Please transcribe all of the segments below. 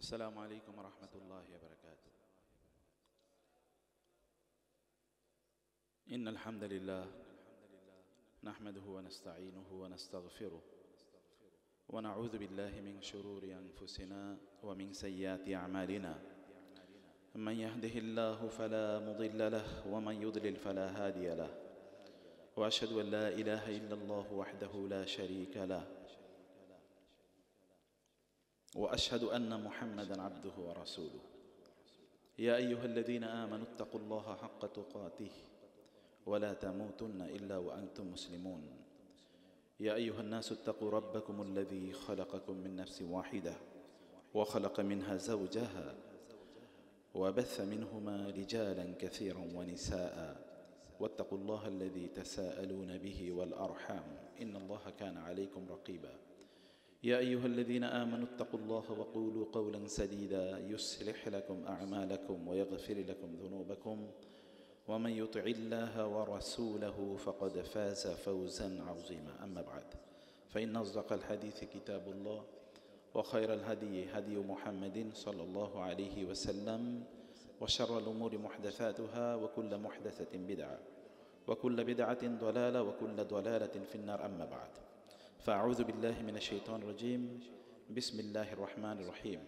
السلام عليكم ورحمة الله وبركاته. إن الحمد لله نحمده ونستعينه ونستغفره ونعوذ بالله من شرور أنفسنا ومن سيئات أعمالنا. من يهده الله فلا مضل له ومن يضلل فلا هادي له، وأشهد أن لا إله إلا الله وحده لا شريك له، وأشهد أن محمدًا عبده ورسوله. يا أيها الذين آمنوا اتقوا الله حق تقاته ولا تموتن إلا وأنتم مسلمون. يا أيها الناس اتقوا ربكم الذي خلقكم من نفس واحدة وخلق منها زوجها وبث منهما رجالا كثيرا ونساء، واتقوا الله الذي تساءلون به والأرحام إن الله كان عليكم رقيبا. يا أيها الذين آمنوا اتقوا الله وقولوا قولا سديدا يصلح لكم أعمالكم ويغفر لكم ذنوبكم، ومن يطع الله ورسوله فقد فاز فوزا عظيما. أما بعد، فإن أصدق الحديث كتاب الله، وخير الهدي هدي محمد صلى الله عليه وسلم، وشر الأمور محدثاتها وكل محدثة بدعة وكل بدعة ضلالة وكل ضلالة في النار. أما بعد، فأعوذ بالله من الشيطان الرجيم. بسم الله الرحمن الرحيم.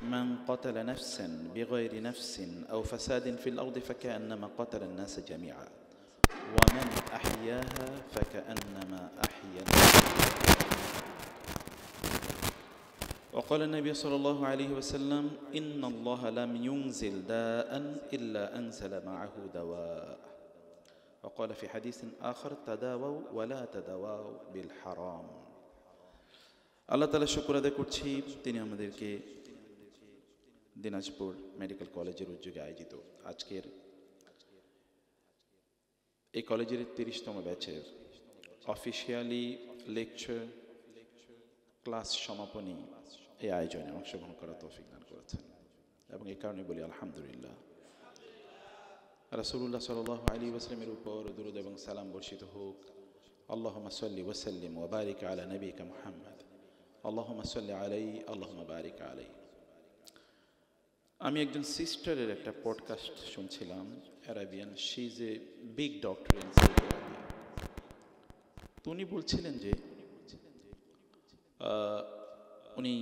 من قتل نفسا بغير نفس أو فساد في الأرض فكأنما قتل الناس جميعا، ومن أحياها فكأنما أحيا الناس. وقال النبي صلى الله عليه وسلم: إن الله لم ينزل داء إلا أنزل معه دواء. وقال في حديث آخر: تداووا ولا تداووا بالحرام. আল্লাহ তাআলা শুকর আদায় করছি, তিনি আমাদেরকে দিনাজপুর মেডিকেল কলেজের উদ্যোগে আয়োজিত আজকের এই কলেজের 30তম ব্যাচের অফিসিয়ালি লেকচার ক্লাস সমাপনী এই আয়োজনে অংশগ্রহণ করার তৌফিক দান করেছেন, এবং এই কারণে বলি আলহামদুলিল্লাহ। রাসূলুল্লাহ সাল্লাল্লাহু আলাইহি ওয়াসাল্লামের উপর দুরূদ এবং সালাম বর্ষিত হোক। আল্লাহুম্মা সাল্লি ওয়া সাল্লিম ওয়া বারিক আলা নবিকা মুহাম্মদ। আল্লাহুম্মা সাল্লি আলাইহি আল্লাহুম্মা বারিক আলাইহি। আমি একজন সিস্টারের একটা পডকাস্ট শুনছিলাম, Arabian. She is a big doctor in Saudi Arabia. তো উনি বলছিলেন যে উনি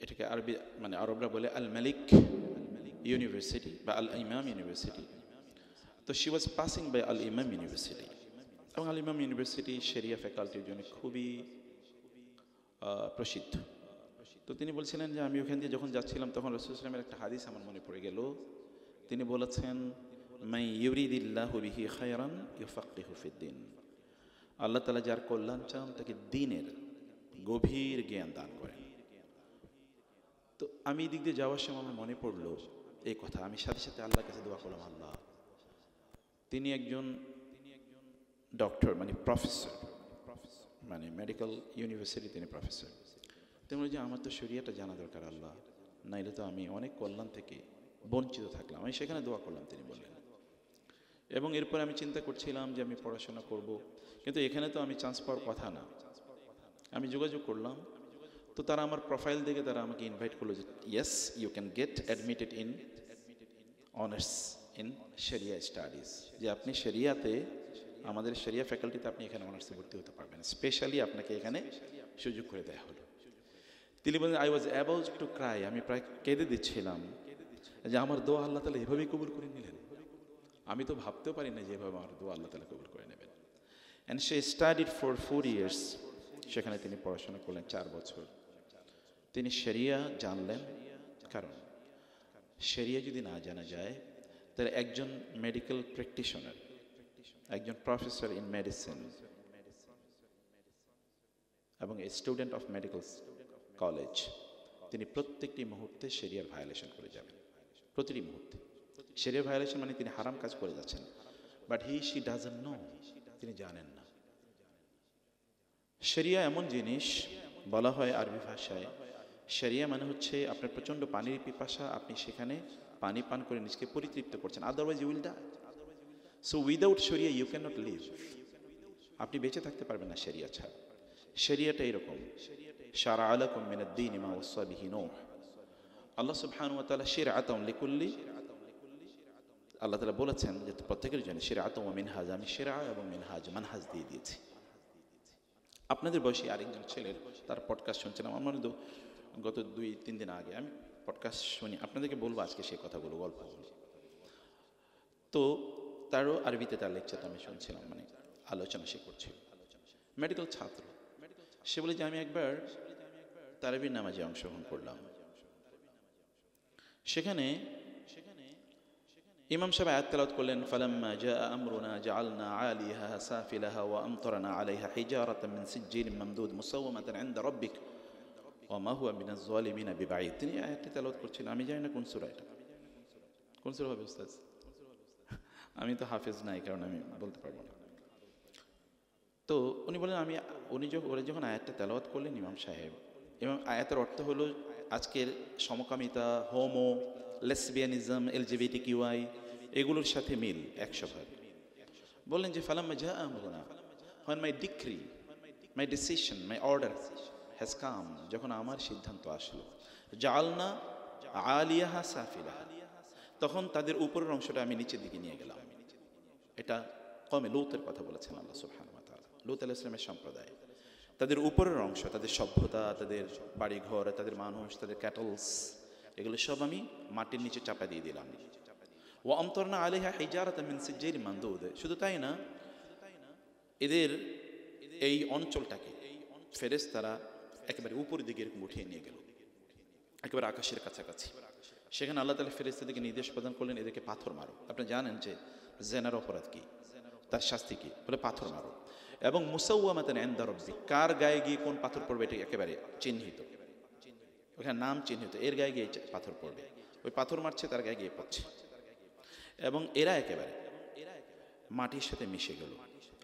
এটাকে আরবি মানে আরবরা বলে আল মালিক ইউনিভার্সিটি বা আল ইমাম ইউনিভার্সিটি। তো শি ওয়াজ পাসিং বাই আল ইমাম ইউনিভার্সিটি, এবং আল ইমাম ইউনিভার্সিটি শরিয়া ফ্যাকাল্টির জন্য খুবই প্রসিদ্ধ। তো তিনি বলছিলেন যে আমি ওখান দিয়ে যখন যাচ্ছিলাম তখন রাসূলুল্লাহ সাল্লাল্লাহু আলাইহি ওয়াসাল্লামের একটা হাদিস আমার মনে পড়ে গেল। তিনি বলেছেন, মান ইউরিদিল্লাহু বিহি খায়রান ইউফাক্কিহু ফিদ্দিন। আল্লাহ তাআলা যার কল্যাণ চান তাকে দ্বীনের গভীর জ্ঞান দান করেন। তো আমি এই দিক দিয়ে যাওয়ার সময় আমার মনে পড়লো এই কথা। আমি সাথে সাথে আল্লাহর কাছে দোয়া করলাম, আল্লাহ, তিনি একজন ডক্টর মানে প্রফেসর, মানে মেডিকেল ইউনিভার্সিটি তিনি প্রফেসর। তেমন যে আমার তো শরিয়াটা জানা দরকার আল্লাহ, নাইলে তো আমি অনেক কল্যাণ থেকে বঞ্চিত থাকলাম। আমি সেখানে দোয়া করলাম, তিনি বললেন। এবং এরপর আমি চিন্তা করছিলাম যে আমি পড়াশোনা করব, কিন্তু এখানে তো আমি চান্স পাওয়ার কথা না। আমি যোগাযোগ করলাম, তো তারা আমার প্রোফাইল দেখে তারা আমাকে ইনভাইট করলো যে yes, you can get admitted in honours in sharia studies, যে আপনি শরিয়াতে আমাদের শরিয়া ফ্যাকাল্টিতে আপনি এখানে অনার্সে ভর্তি হতে পারবেন। স্পেশালি আপনাকে এখানে সুযোগ করে দেওয়া হলো। তিনি বলেন, I was about to cry. আমি প্রায় কেঁদে দিচ্ছিলাম যে আমার দোয়া আল্লাহ তাআলা এভাবেই কবুল করে নিলেন। আমি তো ভাবতেও পারি না যে এভাবে আমার দোয়া আল্লাহ তাআলা কবুল করে নেবেন। And she studied for 4 years। সেখানে তিনি পড়াশোনা করলেন 4 বছর। তিনি শরিয়া জানলেন, কারণ শরিয়া যদি না জানা যায় তাহলে একজন মেডিকেল প্র্যাকটিশনার, একজন প্রফেসর ইন মেডিসিন এবং a student of medical college, তিনি প্রত্যেকটি মুহূর্তে শরিয়ার ভায়োলেশন করে যাবেন। প্রতিটি মুহূর্তে শরিয়ার ভায়োলেশন মানে তিনি হারাম কাজ করে যাচ্ছেন, বাট শি ডাজন্ট নো, তিনি জানেন না। শরিয়া এমন জিনিস, বলা হয় আরবি ভাষায়, শরিয়া মানে হচ্ছে আপনার প্রচণ্ড পানির পিপাসা, আপনি সেখানে পানি পান করে নিজকে পরিতৃপ্ত করছেন, otherwise you will die. So without sharia you can not live. আপনি বেঁচে থাকতে পারবেন না শরিয়া ছাড়া। শরিয়াটা এরকম, শারআ লাকুম মিনাদ দীনি মা ওয়াসা বিহি নূহ। আল্লাহ সুবহানাহু ওয়া তাআলা শিরআতান লিকুল্লি, আল্লাহ তাআলা বলেছেন যে প্রত্যেকের জন্য শিরআতান ওয়া মিনহাজ, আমি শিরআ এবং মিনহাজ মানহাজ দিয়ে দিয়েছি। আপনাদের বয়সী আরেকজন ছেলের তার পডকাস্ট শুনছিলাম, আমার মনে গত 2-3 দিন আগে আমি পডকাস্ট শুনি, আপনাদেরকে বলবো আজকে সেই কথাগুলো, গল্পগুলো। তো তারও আরবিতে তার লেকচারটা আমি শুনছিলাম, মানে আলোচনা সে করছিল, মেডিকেল ছাত্র। সে বলে যে আমি একবার তারাবির নামাজে অংশগ্রহণ করলাম, সেখানে ইমাম সাহেব আয়াত তেলাওয়াত করলেন, ফালাম্মা জাআ আমরুনা জাআলনা আলিহা সাফিলাহা ওয়া আমতারনা আলাইহা হিজারাতাম মিন সিজ্জিলিন মামদুদ মুসাওয়ামাতান ইনদা রাব্বিক ওয়া মা হুয়া মিনাজ জালিমিনা বিবাঈদ। তিনি আয়াতটি তেলাওয়াত করছিলেন, আমি জানি না কোন সূরা এটা, কোন সূরা হবে উস্তাদ? আমি তো হাফেজ নাই, কারণ আমি বলতে পারবো না। তো উনি বলেন উনি যখন আয়াতটা তেলাওয়াত করলেন ইমাম সাহেব, এবং আয়াতের অর্থ হলো আজকের সমকামিতা, হোমো, লেসবিয়ানিজম, LGBTQI এগুলোর সাথে মিল 100%। বললেন যে ফালাম্মা জাআ আমরুনা, when my decree, my decision, my order has come, যখন আমার সিদ্ধান্ত আসলো, জাআলনা আলিয়াহা সাফিলাহা, তখন তাদের উপরের অংশটা আমি নিচের দিকে নিয়ে গেলাম। এটা কওমে লূতের কথা বলেছেন আল্লাহ সুবহানাহু ওয়া তাআলা। লূত আলাইহিস সালামের সম্প্রদায়, তাদের উপরের অংশ, তাদের সভ্যতা, তাদের বাড়িঘর, তাদের মানুষ, তাদের ক্যাটলস, এগুলো সব আমি মাটির নিচে চাপা দিয়ে দিলাম। ওয়া আমতারনা আলাইহা হিজারাতাম মিন সিজ্জিলিন মামদুদ, শুধু তাই না, এদের এই অঞ্চলটাকে ফেরেশতারা একেবারে উপরের দিকে এরকম উঠিয়ে নিয়ে গেল, একেবারে আকাশের কাছাকাছি। সেখানে আল্লাহ তাআলা ফেরেশতাদেরকে নির্দেশ প্রদান করলেন, এদেরকে পাথর মারো। আপনি জানেন যে জেনার অপরাধ কি, তার শাস্তি কি, বলে পাথর মারো। এবং মুসাওয়ামাতান ইনদা রাব্বিক, কার গায়ে গিয়ে কোন পাথর পড়বে এটা একেবারে চিহ্নিত, ওখানে নাম চিহ্নিত, এর গায়ে গিয়ে পাথর পড়বে, ওই পাথর মারছে তার গায়ে গিয়ে পড়ছে, এবং এরা একেবারে মাটির সাথে মিশে গেল।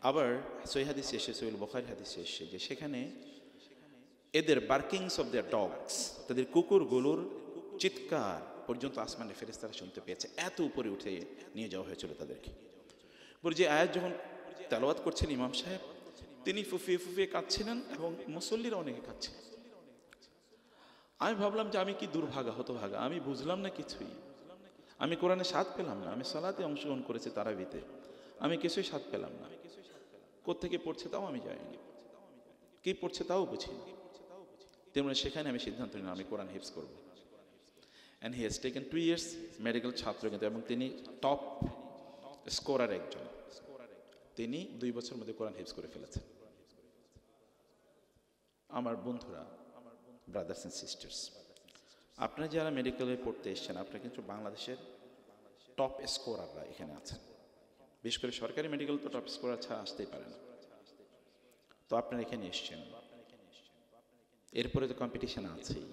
আবার সহিহ হাদিসে এসেছে, সহিহ বুখারী হাদিসে এসেছে যে সেখানে এদের বার্কিংস অফ দেয়ার ডগস, তাদের কুকুরগুলোর চিৎকার পর্যন্ত আসমানের ফেরেশতারা শুনতে পেয়েছে, এত উপরে উঠে নিয়ে যাওয়া হয়েছিল তাদেরকে। বলে যে আয়াত যখন তেলাওয়াত করছেন ইমাম সাহেব, তিনি ফুফিয়ে ফুফিয়ে কাঁদছিলেন এবং মুসল্লিরা অনেকে কাঁদছিলেন। আমি ভাবলাম যে আমি কি দুর্ভাগা, হতভাগা, আমি বুঝলাম না কিছুই, আমি কোরআনে স্বাদ পেলাম না। আমি সালাতে অংশগ্রহণ করেছি তারাবিতে, আমি কিছুই স্বাদ পেলাম না। কোত্থেকে পড়ছে তাও আমি জানি, কি পড়ছে তাও বুঝি না। তেমনি সেখানে আমি সিদ্ধান্ত নিলাম আমি কোরআন হিফজ করবো। And he has taken 2 years medical ছাত্র কিন্তু, এবং তিনি টপ স্কোরার একজন, তিনি 2 বছর মধ্যে কোরআন হিফজ করে ফেলেছেন। আমার বন্ধুরা, ব্রাদার্স অ্যান্ড সিস্টার্স, আপনারা যারা মেডিকেলে পড়তে এসছেন, আপনারা কিন্তু বাংলাদেশের টপ স্কোরাররা এখানে আছেন। বিশেষ করে সরকারি মেডিকেল তো টপ স্কোরার ছাড়া আসতেই পারে না। তো আপনারা এখানে এসছেন, এরপরে তো কম্পিটিশন আছেই।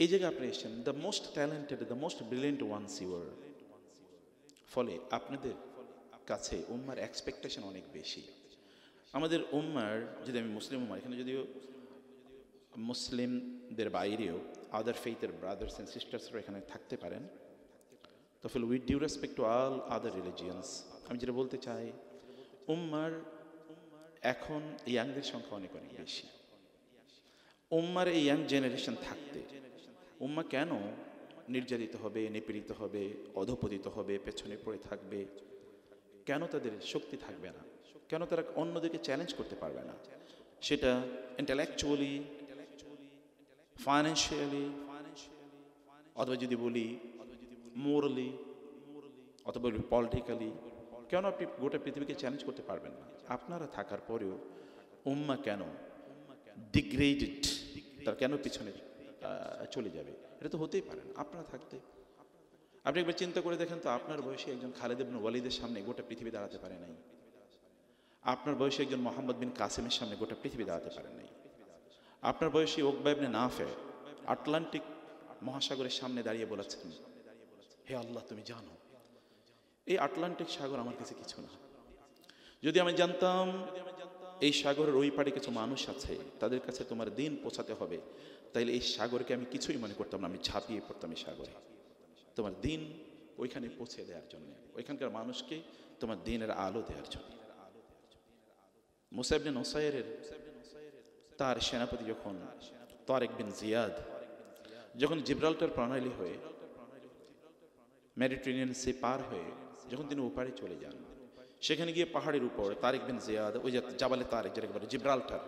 এই জায়গায় আপনি এসছেন, the most talented, the most brilliant ones your. ফলে আপনাদের কাছে উম্মার এক্সপেকটেশন অনেক বেশি। আমাদের উম্মার, যদি আমি মুসলিম উম্মার, এখানে যদিও মুসলিমদের বাইরেও আদার ফেইথের ব্রাদার্স অ্যান্ড সিস্টার্সরা এখানে থাকতে পারেন, তো ফলে with due respect to all other religions, আমি যেটা বলতে চাই, উম্মার এখন ইয়াংদের সংখ্যা অনেক অনেক বেশি। উম্মার এই ইয়াং জেনারেশন থাকতে উম্মা কেন নির্যাতিত হবে, নিপীড়িত হবে, অধপতিত হবে, পেছনে পড়ে থাকবে? কেন তাদের শক্তি থাকবে না? কেন তারা অন্যদিকে চ্যালেঞ্জ করতে পারবে না? সেটা ইন্টেলেকচুয়ালি, ফাইন্যান্সিয়ালি, অথবা যদি বলি মোরালি, অথবা বলি পলিটিক্যালি, কেন আপনি গোটা পৃথিবীকে চ্যালেঞ্জ করতে পারবেন না? আপনারা থাকার পরেও উম্মা কেন ডিগ্রেডেড, তার কেন পিছনে চলে যাবে? এটা তো হতেই পারে না আপনারা থাকতে। আপনি একবার চিন্তা করে দেখেন তো, আপনার বয়সে একজন খালিদ ইবনে ওয়ালিদের সামনে গোটা পৃথিবী দাঁড়াতে পারে নাই। আপনার বয়সে একজন মোহাম্মদ বিন কাসেমের সামনে গোটা পৃথিবী দাঁড়াতে পারে নাই। আপনার বয়সী উকবা ইবনে নাফে আটলান্টিক মহাসাগরের সামনে দাঁড়িয়ে বলেছেন, হে আল্লাহ তুমি জানো এই আটলান্টিক সাগর আমার কাছে কিছু না, যদি আমি জানতাম এই সাগরের ওই পাড়ে কিছু মানুষ আছে, তাদের কাছে তোমার দিন পৌঁছাতে হবে, তাইলে এই সাগরকে আমি কিছুই মনে করতাম না, আমি ঝাঁপিয়ে পড়তাম এই সাগরে তোমার দিন ওইখানে পৌঁছে দেওয়ার জন্য, ওইখানকার মানুষকে তোমার দিনের আলো দেওয়ার জন্য। মুসা ইবনে নুসাইরের তার সেনাপতি যখন তারেক বিন জিয়াদ যখন জিব্রাল্টার প্রণালী হয়ে মেডিটেরিয়ান সি পার হয়ে যখন তিনি ওপারে চলে যান, সেখানে গিয়ে পাহাড়ের উপর তারেক বিন জিয়াদ, ওই যে জাবালে তারেক যেটাকে বলে জিব্রাল্টার,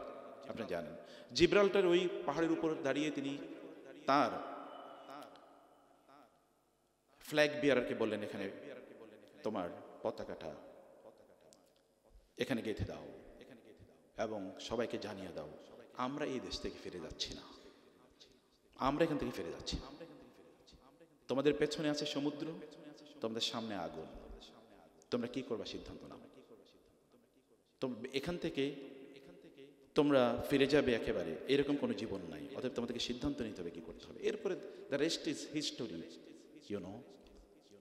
আপনি জানেন জিব্রাল্টার, ওই পাহাড়ের উপর দাঁড়িয়ে তিনি তার ফ্ল্যাগ বিয়ারারকে বললেন, এখানে তোমার পতাকাটা এখানে গেঁথে দাও এবং সবাইকে জানিয়ে দাও আমরা এই দেশ থেকে ফিরে যাচ্ছি না, আমরা এখান থেকে ফিরে যাচ্ছি না। তোমাদের পেছনে আছে সমুদ্র, তোমাদের সামনে আগুন, তোমরা কি করবা সিদ্ধান্ত নাও। এখান থেকে তোমরা ফিরে যাবে একেবারে, এরকম কোনো জীবন নাই। অতএব তোমাদেরকে সিদ্ধান্ত নিতে হবে কি করতে হবে। এরপরে the rest is history, you know,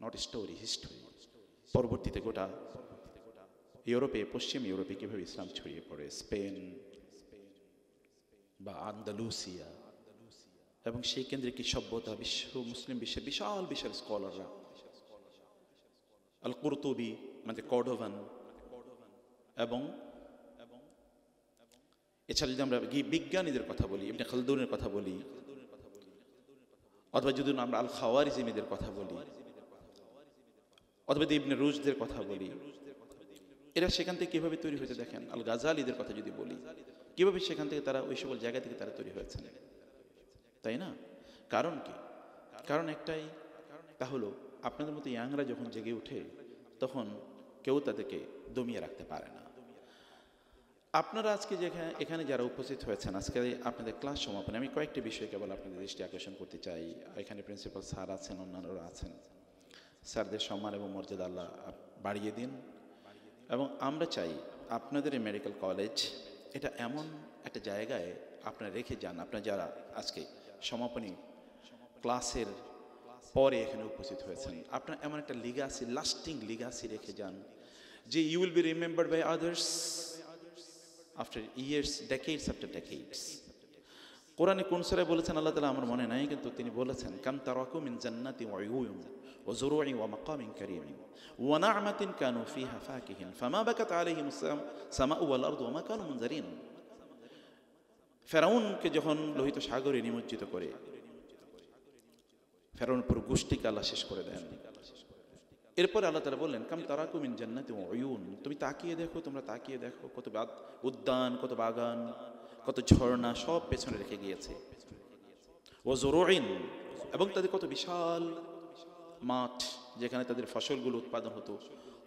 not story, history. পরবর্তীতে গোটা ইউরোপে, পশ্চিম ইউরোপে কীভাবে ইসলাম ছড়িয়ে পড়ে, স্পেন বা আন্দালুসিয়া, এবং সেই কেন্দ্রে কি সভ্যতা, মুসলিম বিশ্বের বিশাল বিশাল স্কলাররা, আল কুরতুবি মানে কর্ডোভান, এবং এছাড়া যদি আমরা বিজ্ঞানীদের কথা বলি, ইবনে খালদুনের কথা বলি, অথবা যদি আমরা আল খাওয়ারিজমিদের কথা বলি, অথবা ইবনে রুশদের কথা বলি, এরা সেখান থেকে কীভাবে তৈরি হয়েছে দেখেন। আল গাজালিদের কথা যদি বলি, কীভাবে সেখান থেকে তারা ওই সকল জায়গা থেকে তারা তৈরি হয়েছেন, তাই না? কারণ কি? কারণ একটাই, তা হলো আপনাদের মতো ইয়াংরা যখন জেগে ওঠে তখন কেউ তাদেরকে দমিয়ে রাখতে পারে না। আপনারা আজকে যেখানে এখানে যারা উপস্থিত হয়েছেন, আজকে আপনাদের ক্লাস সমাপনে আমি কয়েকটি বিষয় কেবল আপনাদের দৃষ্টি আকর্ষণ করতে চাই। এখানে প্রিন্সিপাল স্যার আছেন, অন্যান্যরা আছেন। স্যারদের সম্মান এবং মর্যাদা আল্লাহ বাড়িয়ে দিন। এবং আমরা চাই আপনাদের এই মেডিকেল কলেজ এটা এমন একটা জায়গায় আপনারা রেখে যান, আপনারা যারা আজকে সমাপনী ক্লাসের পরে এখানে উপস্থিত হয়েছেন, আপনারা এমন একটা লিগাসি, লাস্টিং লিগাসি রেখে যান যে you will be remembered by others after years, decades after decades. কোরআনে কোন সূরায় বলেছেন আল্লাহ তাআলা আমার মনে নাই, কিন্তু তিনি বলেছেন কাম তারাকু মিন জান্নাতি ওয়া উয়ুন ওয়া যুরুই ওয়া মাকামিন কারীমিন ওয়া না'মাতিন কানু ফিহা ফাকিহিন ফামা বাকাত আলাইহিমুস সামাউ ওয়াল আরদু ওয়া মা কানু মুনজারিন। ফেরাউনকে যখন লোহিত সাগরে নিমজ্জিত করে ফেরাউন পুরো গোষ্ঠীকে আল্লাহ শেষ করে দেন, এরপরে আল্লাহ তাআলা বললেন কাম তারাকু মিন জান্নাতি ওয়া উয়ুন, তুমি তাকিয়ে দেখো, তোমরা তাকিয়ে দেখো কত উদ্যান, কত বাগান, কত ঝর্ণা সব পেছনে রেখে গিয়েছে। ও যুরুইন, এবং তাদের কত বিশাল মাঠ যেখানে তাদের ফসলগুলো উৎপাদন হতো।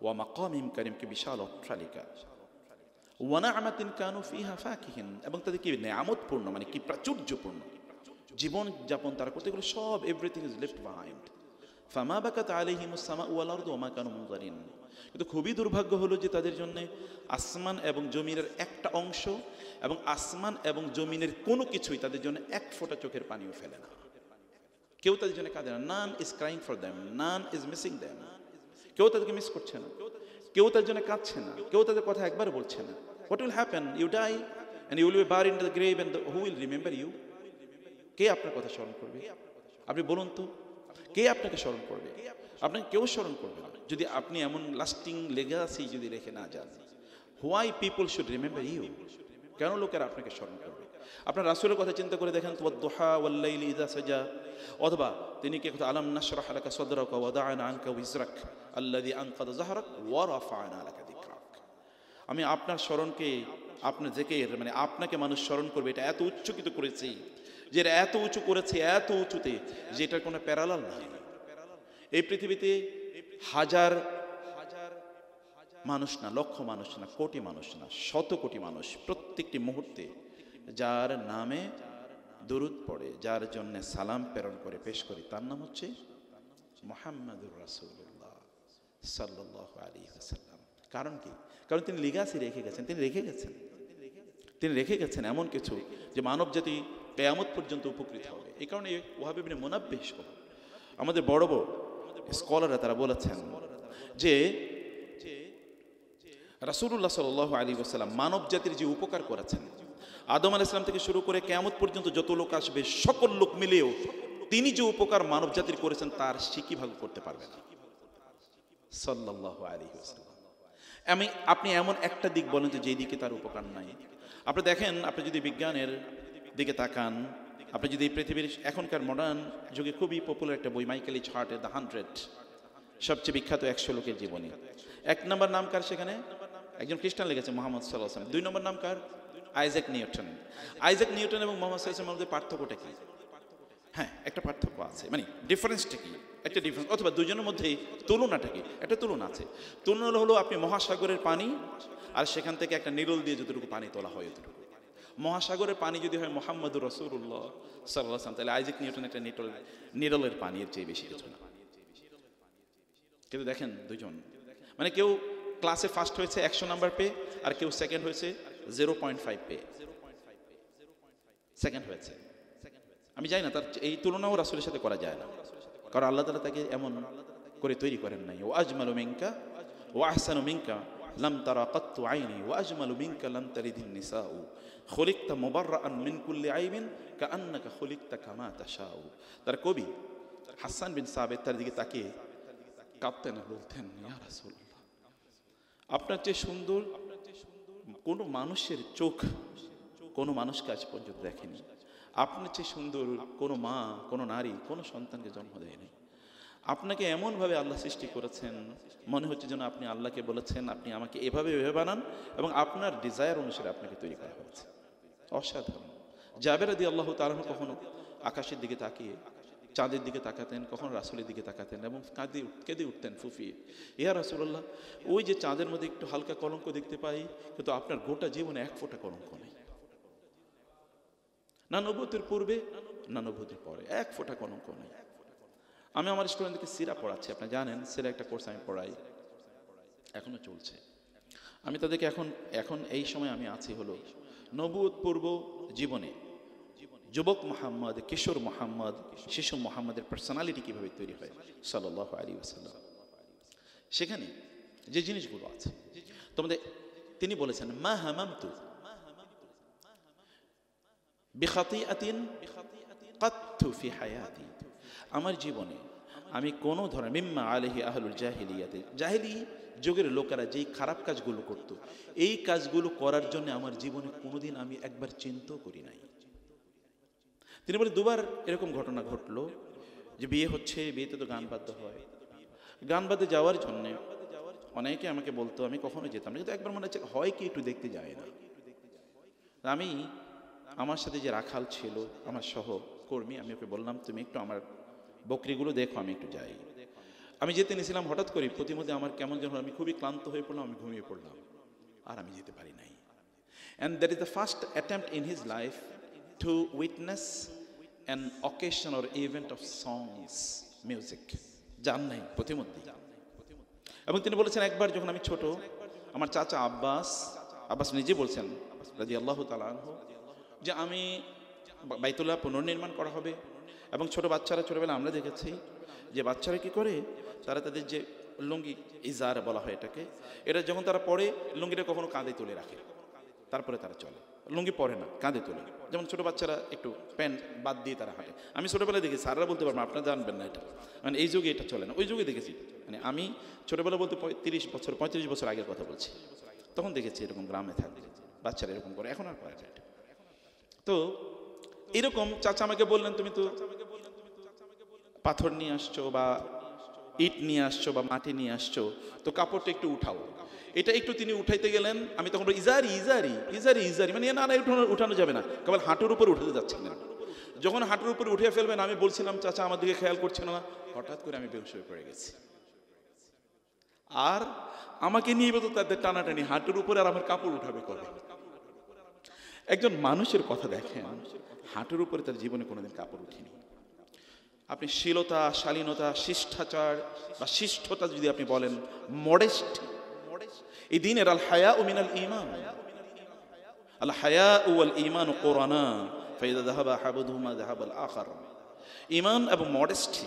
ওয়া মাকামিন কারীম, কি বিশাল অট্টালিকা। ওয়া না'মাতিন কানু ফিহা ফাকিহিন, এবং তাদের কি নেয়ামতপূর্ণ, মানে কি প্রাচুর্যপূর্ণ জীবন যাপন তারা করতে, এগুলো সব এভরিথিং ইজ লেফট বিহাইন্ড। ফামা বাকাত আলাইহিমুস সামাউ ওয়াল আরদু ওয়া মা কানু মুনজারিন। কিন্তু খুবই দুর্ভাগ্য হলো যে তাদের জন্য আসমান এবং জমিনের একটা অংশ এবং আসমান এবং জমিনের কোনো কিছুই তাদের জন্য এক ফোঁটা চোখের পানিও ফেলে না। কেউ তাদের জন্য কাঁদে না। নান is crying for them, naan is missing them. কেউ তাদেরকে মিস করছে না, কেউ তাদের জন্য কাঁদছে না, কেউ তাদের কথা একবার বলছে না। What will happen? You die and you will be buried in the grave and who will remember you? কে আপনার কথা স্মরণ করবে? আপনি বলুন তো, কে আপনাকে স্মরণ করবে? আপনাকে কেউ স্মরণ করবে না যদি আপনি এমন লাস্টিং লেগাসি যদি রেখে না যান। Why people should remember you? কেন লোকেরা আপনাকে স্মরণ করবে? আপনার রাসূলের কথা চিন্তা করে দেখেন তো, ওয়াদ-দুহা ওয়াল-লাইলি ইযা সাজা, অথবা তিনি কি কথা আলাম নাশরাহ লাকা সাদরাকা ওয়া ওয়াদা'না আনকা উযরাক আল্লাযী আনকাযা যাহরাক ওয়া রাফা'না লাকা যিকরাক। আমি আপনার স্মরণকে, আপনার যিকির, মানে আপনাকে মানুষ স্মরণ করবে, এটা এত উচ্চকিত করেছি যে এত উঁচু করেছে, এত উঁচুতে যে এটার কোনো প্যারালাল নাই। এই পৃথিবীতে হাজার মানুষ না, লক্ষ মানুষ না, কোটি মানুষ না, শত কোটি মানুষ প্রত্যেকটি মুহূর্তে যার নামে দরুদ পড়ে, যার জন্য সালাম প্রেরণ করে পেশ করি, তার নাম হচ্ছে মুহাম্মাদুর রাসূলুল্লাহ সাল্লাল্লাহু আলাইহি ওয়াসাল্লাম। কারণ কি? কারণ তিনি লিগাসি রেখে গেছেন, তিনি রেখে গেছেন এমন কিছু যে মানব জাতি কিয়ামত পর্যন্ত উপকৃত হবে। এই কারণে ওয়াহাব ইবনে মুনাব্বিহ সহ আমাদের বড় বড় স্কলাররা তারা বলেছেন যে রাসূলুল্লাহ সাল্লাল্লাহু আলাইহি ওয়াসাল্লাম মানব জাতির যে উপকার করেছেন, আদম আলাইহিস সালাম থেকে শুরু করে কিয়ামত পর্যন্ত যত লোক আসবে সকল লোক মিলেও তিনি যে উপকার মানব জাতির করেছেন তার সিকি ভাগ করতে পারবে না সাল্লাল্লাহু আলাইহি ওয়াসাল্লাম। আপনি এমন একটা দিক বলেন যে যেই দিকে তার উপকার নাই। আপনি দেখেন, আপনি যদি বিজ্ঞানের দিকে তাকান, আপনি যদি পৃথিবীর এখনকার মডার্ন যুগে খুবই পপুলার একটা বই মাইকেল এইচ হার্টের দ্য 100, সবচেয়ে বিখ্যাত 100 লোকের জীবনী, 1 নম্বর নাম কার সেখানে? একজন খ্রিস্টান লিখেছে, মোহাম্মদ সাল্লাল্লাহু আলাইহি ওয়াসাল্লাম। 2 নম্বর নাম কার? Isaac Newton. আইজ্যাক নিউটন এবং মোহাম্মদ সাল্লাল্লাহু আলাইহি ওয়াসাল্লামের মধ্যে পার্থক্যটা কি? হ্যাঁ, একটা পার্থক্য আছে, মানে ডিফারেন্সটা কি? একটা ডিফারেন্স, অথবা দুজনের মধ্যে তুলনাটা কি? একটা তুলনা আছে। তুলনা হলো আপনি মহাসাগরের পানি আর সেখান থেকে একটা নিরল দিয়ে যতটুকু পানি তোলা হয় এতটুকু। মহাসাগরের পানি যদি হয় মুহাম্মদুর রাসূলুল্লাহ সাল্লাল্লাহু আলাইহি ওয়াসাল্লাম, তাহলে আইজ্যাক নিউটন একটা নিরলের পানির চেয়ে বেশি কিছু না। কিন্তু দেখেন দুজন, মানে কেউ ক্লাসে ফার্স্ট হয়েছে 100 নাম্বার পেয়ে, আর কেউ সেকেন্ড হয়েছে 0.5 পেয়ে, সেকেন্ড হয়েছে। আমি জানি না তার এই তুলনাও রাসূলের সাথে করা যায় না, কারণ আল্লাহ তাআলা তাকে এমন করে তৈরি করেন নাই। ওয়া আজমালু মিনকা ওয়া আহসানু মিনকা লাম তারা কাত্তু আইনি ওয়া আজমালু মিনকা লাম তালিদিন নিসাউ খুলিকতা মুবাররাআন মিন কুল্লি আইবিন কাআন্নাকা খুলিকতা কামা তাশাউ। তার কবি হাসান বিন সাবিত তার দিকে তাকিয়ে কাঁদতেন আর বলতেন, ইয়া রাসূলুল্লাহ, আপনার চেয়ে সুন্দর কোনো মানুষের চোখ কোনো মানুষকে আজ পর্যন্ত দেখেনি। আপনার চেয়ে সুন্দর কোনো মা, কোনো নারী, কোনো সন্তানকে জন্ম দেয়নি। আপনাকে এমনভাবে আল্লাহ সৃষ্টি করেছেন, মনে হচ্ছে যেন আপনি আল্লাহকে বলেছেন আপনি আমাকে এভাবে এভাবে বানান, এবং আপনার ডিজায়ার অনুসারে আপনাকে তৈরি করা হয়েছে। অসাধারণ। জাবের রাদিয়াল্লাহু তাআলা কখনো আকাশের দিকে তাকিয়ে চাঁদের দিকে তাকাতেন, কখনো রাসূলের দিকে তাকাতেন এবং কেঁদে উঠতেন ফুফিয়ে, ইয়া রাসূলুল্লাহ, ওই যে চাঁদের মধ্যে একটু হালকা কলঙ্ক দেখতে পাই, কিন্তু আপনার গোটা জীবনে এক ফোঁটা কলঙ্ক নেই। না নবুয়তের পূর্বে না নবুয়তের পরে এক ফোঁটা কলঙ্ক নেই। আমি আমার স্টুডেন্টদেরকে সিরা পড়াচ্ছি, আপনি জানেন সিরা একটা কোর্স আমি পড়াই, এখনো চলছে। আমি তাদেরকে এখন এই সময় আমি আছি হলো নবুয়ত পূর্ব জীবনে যুবক মুহাম্মদ, কিশোর মুহাম্মদ, শিশু মুহাম্মদের পার্সোনালিটি কিভাবে তৈরি হয় সাল্লাল্লাহু আলাইহি ওয়াসাল্লাম, সেখানে যে জিনিসগুলো আছে তোমাদের তিনি বলেছেন, মা হামামতু বিখাতিআতিন কাত্তু ফি হায়াতি, আমার জীবনে আমি কোনো ধরনের মিম্মা আলাইহি আহলুল জাহিলিয়াতে, জাহিলি যুগের লোকেরা যেই খারাপ কাজগুলো করত, এই কাজগুলো করার জন্য আমার জীবনে কোনোদিন আমি একবার চিন্তাও করি নাই। তিনি বলে দুবার এরকম ঘটনা ঘটলো যে বিয়ে হচ্ছে, বিয়েতে তো গান বাদ্য হয়, গান বাদ্যে যাওয়ার জন্যে অনেকে আমাকে বলতো, আমি কখনো যেতাম না, কিন্তু একবার মনে হচ্ছে হয় কি একটু দেখতে যায় না। আমি আমার সাথে যে রাখাল ছিল আমার সহকর্মী, আমি ওকে বললাম তুমি একটু আমার বকরিগুলো দেখো, আমি একটু যাই। আমি যেতে নিয়েছিলাম, হঠাৎ করে প্রতিমধ্যে আমার কেমন যেন, আমি খুবই ক্লান্ত হয়ে পড়লাম, আমি ঘুমিয়ে পড়লাম, আর আমি যেতে পারি নাই। And that is the first attempt in his life to witness an occasion or event of songs, music, জান নাই প্রতিমধ্যে। এবং তিনি বলেছেন একবার যখন আমি ছোট, আমার চাচা আব্বাস নিজে বলছেন রাদিয়াল্লাহু তাআলা আনহু, যে আমি বাইতুল্লাহ পুনর্নির্মাণ করা হবে, এবং ছোট বাচ্চারা ছোটবেলা আমরা দেখেছি যে বাচ্চারা কি করে, তারা তাদের যে লুঙ্গি, ইজার বলা হয় এটাকে, এটা যখন তারা পরে লুঙ্গিটা কখনো কাঁধে তুলে রাখে, তারপরে তারা চলে, লুঙ্গি পরে না, কাঁধে তোলে। যেমন ছোটো বাচ্চারা একটু প্যান্ট বাদ দিয়ে তারা হাঁটে। আমি ছোটোবেলায় দেখেছি, স্যাররা বলতে পারবেন, আপনারা জানবেন না এটা, মানে এই যুগে এটা চলে না, ওই যুগে দেখেছি। মানে আমি ছোটোবেলা বলতে 35 বছর আগের কথা বলছি, তখন দেখেছি এরকম গ্রামে থাকবে বাচ্চারা এরকম করে, এখন আর করা যায়। তো এরকম চাচা আমাকে বললেন, তুমি তো পাথর নিয়ে আসছো বা ইট নিয়ে আসছো বা মাটি নিয়ে আসছো, তো কাপড়টা একটু উঠাও। এটা একটু তিনি উঠাইতে গেলেন, আমি তখন ইজারি ইজারি ইজারি ইজারি, মানে না না উঠানো যাবে না, কেবল হাঁটুর উপর উঠাতে যাচ্ছেন না। যখন হাঁটুর উপর উঠে ফেলবেন, আমি বলছিলাম চাচা আমার দিকে খেয়াল করছিল না, হঠাৎ করে আমি বেহুশ হয়ে পড়ে গেছি। আর আমাকে নিয়ে তো তাদের টানাটানি, হাঁটুর উপরে, আর আমার কাপড় উঠাবে কবে? একজন মানুষের কথা দেখেন, হাঁটুর উপরে তার জীবনে কোনোদিন কাপড় উঠিনি। আপনি শীলতা, শালীনতা, শিষ্টাচার বা শিষ্টতা যদি আপনি বলেন, মডেস্ট, এই দিনের আল হায়া ও মিনাল ঈমান, আল হায়া ওয়াল ঈমান কুরানা ফাইদা যাহাবা হাবুহুমা যাহাবাল আখার। ঈমান এবং মডেস্টি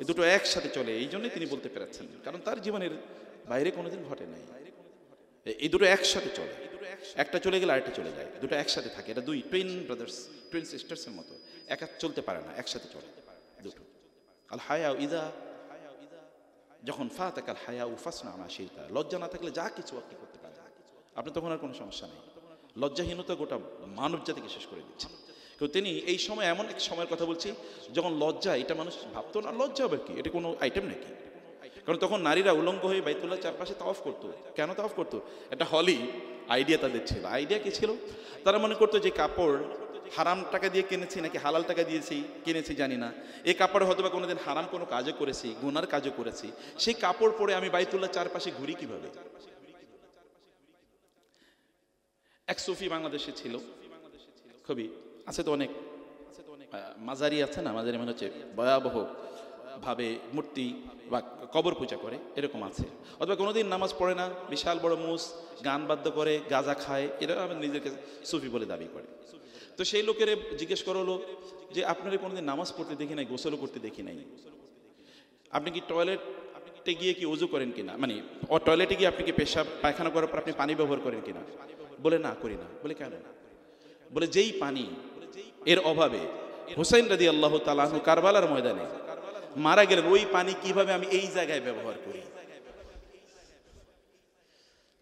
এই দুটো একসাথে চলে, এই জন্যই তিনি বলতে পেরেছেন, কারণ তার জীবনের বাইরে কোনোদিন ঘটে নাই। এই দুটো একসাথে চলে, একটা চলে গেলে আরেকটা চলে যায়, দুটো একসাথে থাকে। এটা দুই টুইন ব্রাদার্স, টুইন সিস্টার্সের মতো, একা চলতে পারে না, একসাথে চলে দুটো। আল হায়া ইদা, যখন ফাতাকাল হায়া ফাসনা মা শিতা, লজ্জা না থাকলে যা কিছু আপনি করতে পারেন, আপনি তখন আর কোনো সমস্যা নেই। লজ্জাহীনতা গোটা মানব জাতিকে শেষ করে দিচ্ছে। কিন্তু তিনি এই সময়, এমন এক সময়ের কথা বলছি যখন লজ্জা, এটা মানুষ ভাবতো না লজ্জা আবার কি, এটা কোনো আইটেম নাকি। কারণ তখন নারীরা উলঙ্গ হয়ে বাইতুল্লাহ চারপাশে তাওয়াফ করতো। কেন তাওয়াফ করতো? একটা হলি আইডিয়া তাদের ছিল। আইডিয়া কি ছিল? তারা মনে করতো যে কাপড় হারাম টাকা দিয়ে কিনেছি নাকি হালাল টাকা দিয়েছি কিনেছি জানি না, এই কাপড়ে হয়তো বা কোনোদিন হারাম কোনো কাজও করেছি, গুনার কাজও করেছি, সেই কাপড় পরে আমি বাইতুল্লাহ চারপাশে ঘুরি কিভাবে? এক সুফি বাংলাদেশে ছিল, খুবই আছে তো অনেক মাজারি আছে না, মাজারি মানে হচ্ছে ভয়াবহ ভাবে মূর্তি বা কবর পূজা করে, এরকম আছে। অথবা কোনোদিন নামাজ পড়ে না, বিশাল বড় মুস, গান বাদ্য করে, গাঁজা খায়, এরা নিজেকে সুফি বলে দাবি করে। তো সেই লোকের জিজ্ঞেস করা হলো যে আপনারা কোনোদিন নামাজ পড়তে দেখি নাই, গোসলও করতে দেখি নাই, আপনি কি টয়লেটে গিয়ে কি ওযু করেন কিনা, মানে টয়লেটে গিয়ে আপনি কি পেশাব পায়খানা করার পর আপনি পানি ব্যবহার করেন কিনা? বলে না, করি না। বলে কেন? বলে যেই পানি এর অভাবে হুসাইন রাদিয়াল্লাহু তাআলা আনহু কারবালার ময়দানে মারা গেলেন, ওই পানি কিভাবে আমি এই জায়গায় ব্যবহার করি।